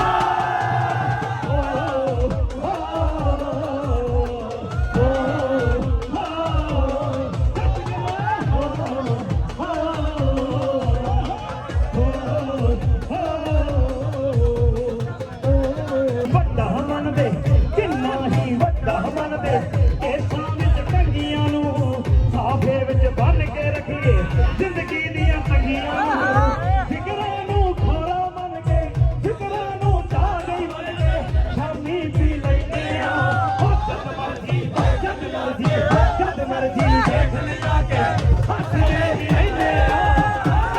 [SPEAKER 5] ਵੱਡਾ ਮਨ ਦੇ ਕਿੰਨਾ ਹੀ ਵੱਡਾ ਮਨ ਦੇ ਕੇਸਾਂ ਵਿੱਚ ਟੰਗੀਆਂ ਨੂੰ ਸਾਫੇ ਵਿੱਚ ਬੰਨ ਕੇ ਰੱਖੀਏ ਜ਼ਿੰਦਗੀ ਦੀਆਂ ਤੰਗੀਆਂ ਫਿਕਰਾਂ ਨੂੰ ਖਾਰਾ ਮੰਨ ਕੇ ਫਿਕਰਾਂ ਨੂੰ ਚਾਹ ਗਈ ਮੰਨ ਕੇ ਸ਼ਾਮੀ ਪੀ ਲੈਂਦੇ ਆ ਜਦ ਮਰਜ਼ੀ ਦੇਖ ਲਿਆ ਕੇ ਹੱਸਦੇ ਹੀ ਰਹਿੰਦੇ ਆ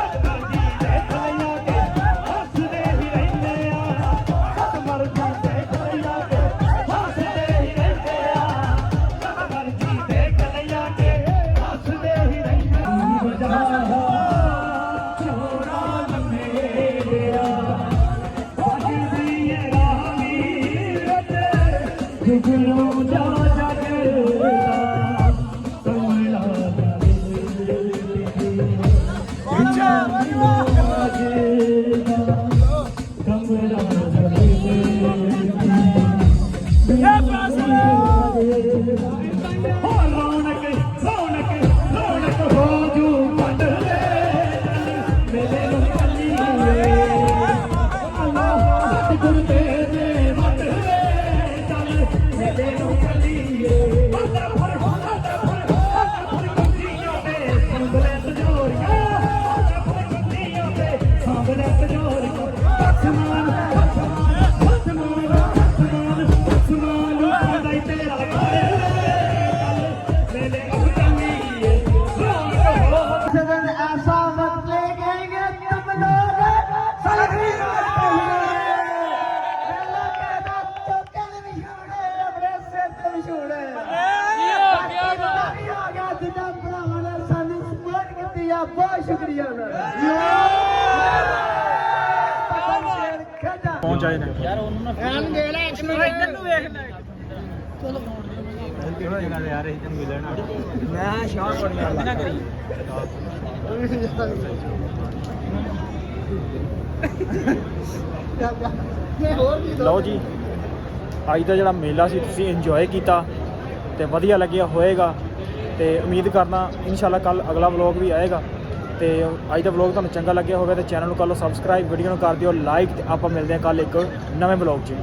[SPEAKER 5] ਜਦ ਮਰਜ਼ੀ ਦੇਖ ਲਿਆ ਕੇ ਹੱਸਦੇ ਹੀ ਰਹਿੰਦੇ ਆ ਜਦ ਮਰਜ਼ੀ ਦੇਖ ਲਿਆ ਕੇ ਹੱਸਦੇ ਹੀ ਰਹਿੰਦੇ ਆ ਜਦ ਮਰਜ਼ੀ ਦੇਖ ਲਿਆ ਕੇ ਹੱਸਦੇ ਹੀ ਰਹਿੰਦੇ ਆ ਵਜਹਾ ਚੋਰਾ ਮੇਰਿਆ ਵਾਹਿਦੀ ਏ ਰਾਹੀ ਰਤੇ ਜੁਗਲੋਂ ਜਾ ਜਗਦਾ ਕਮਲਾ ਰੌਣਕ ਹੋ ਜੂ ਕੱਢ ਮੇਰੇ ਨੂੰ ਚੱਲੀਏ ਅੱਲਾਹ ਗੁਰ ਤੇਰੇ ਮੱਟ ਚੱਲ ਮੇਰੇ ਨੂੰ ਚੱਲੀਏ
[SPEAKER 4] ऐसा वक्त ले जाएंगे तुम लोग सही बहुत शुक्रिया
[SPEAKER 3] ਪਹੁੰਚ ਆਏ ਨੇ
[SPEAKER 6] ਯਾਰ ਉਹਨੂੰ ਨਾ
[SPEAKER 4] ਇੱਧਰ ਨੂੰ ਵੇਖ ਲੈ
[SPEAKER 6] ਕਿਹੜਾ ਜਗ੍ਹਾ ਤੇ ਯਾਰ ਅਸੀਂ ਤੈਨੂੰ ਮਿਲਣਾ
[SPEAKER 4] ਮੈਂ ਸ਼ਾਹ ਬਣੀ ਗੱਲ
[SPEAKER 6] ਨਾ ਕਰੀ
[SPEAKER 3] ਲਓ ਜੀ ਅੱਜ ਦਾ ਜਿਹੜਾ ਮੇਲਾ ਸੀ ਤੁਸੀਂ ਇੰਜੋਏ ਕੀਤਾ ਤੇ ਵਧੀਆ ਲੱਗਿਆ ਹੋਏਗਾ ਤੇ ਉਮੀਦ ਕਰਦਾ ਇਨਸ਼ਾਅੱਲਾ ਕੱਲ ਅਗਲਾ ਵਲੌਗ ਵੀ ਆਏਗਾ ਤੇ ਅੱਜ ਦਾ ਵਲੌਗ ਤੁਹਾਨੂੰ ਚੰਗਾ ਲੱਗਿਆ ਹੋਵੇ ਤੇ ਚੈਨਲ ਨੂੰ ਕਰ ਲਓ ਸਬਸਕ੍ਰਾਈਬ ਵੀਡੀਓ ਨੂੰ ਕਰ ਦਿਓ ਲਾਈਕ ਤੇ ਆਪਾਂ ਮਿਲਦੇ ਹਾਂ ਕੱਲ ਇੱਕ ਨਵੇਂ ਵਲੌਗ 'ਚ।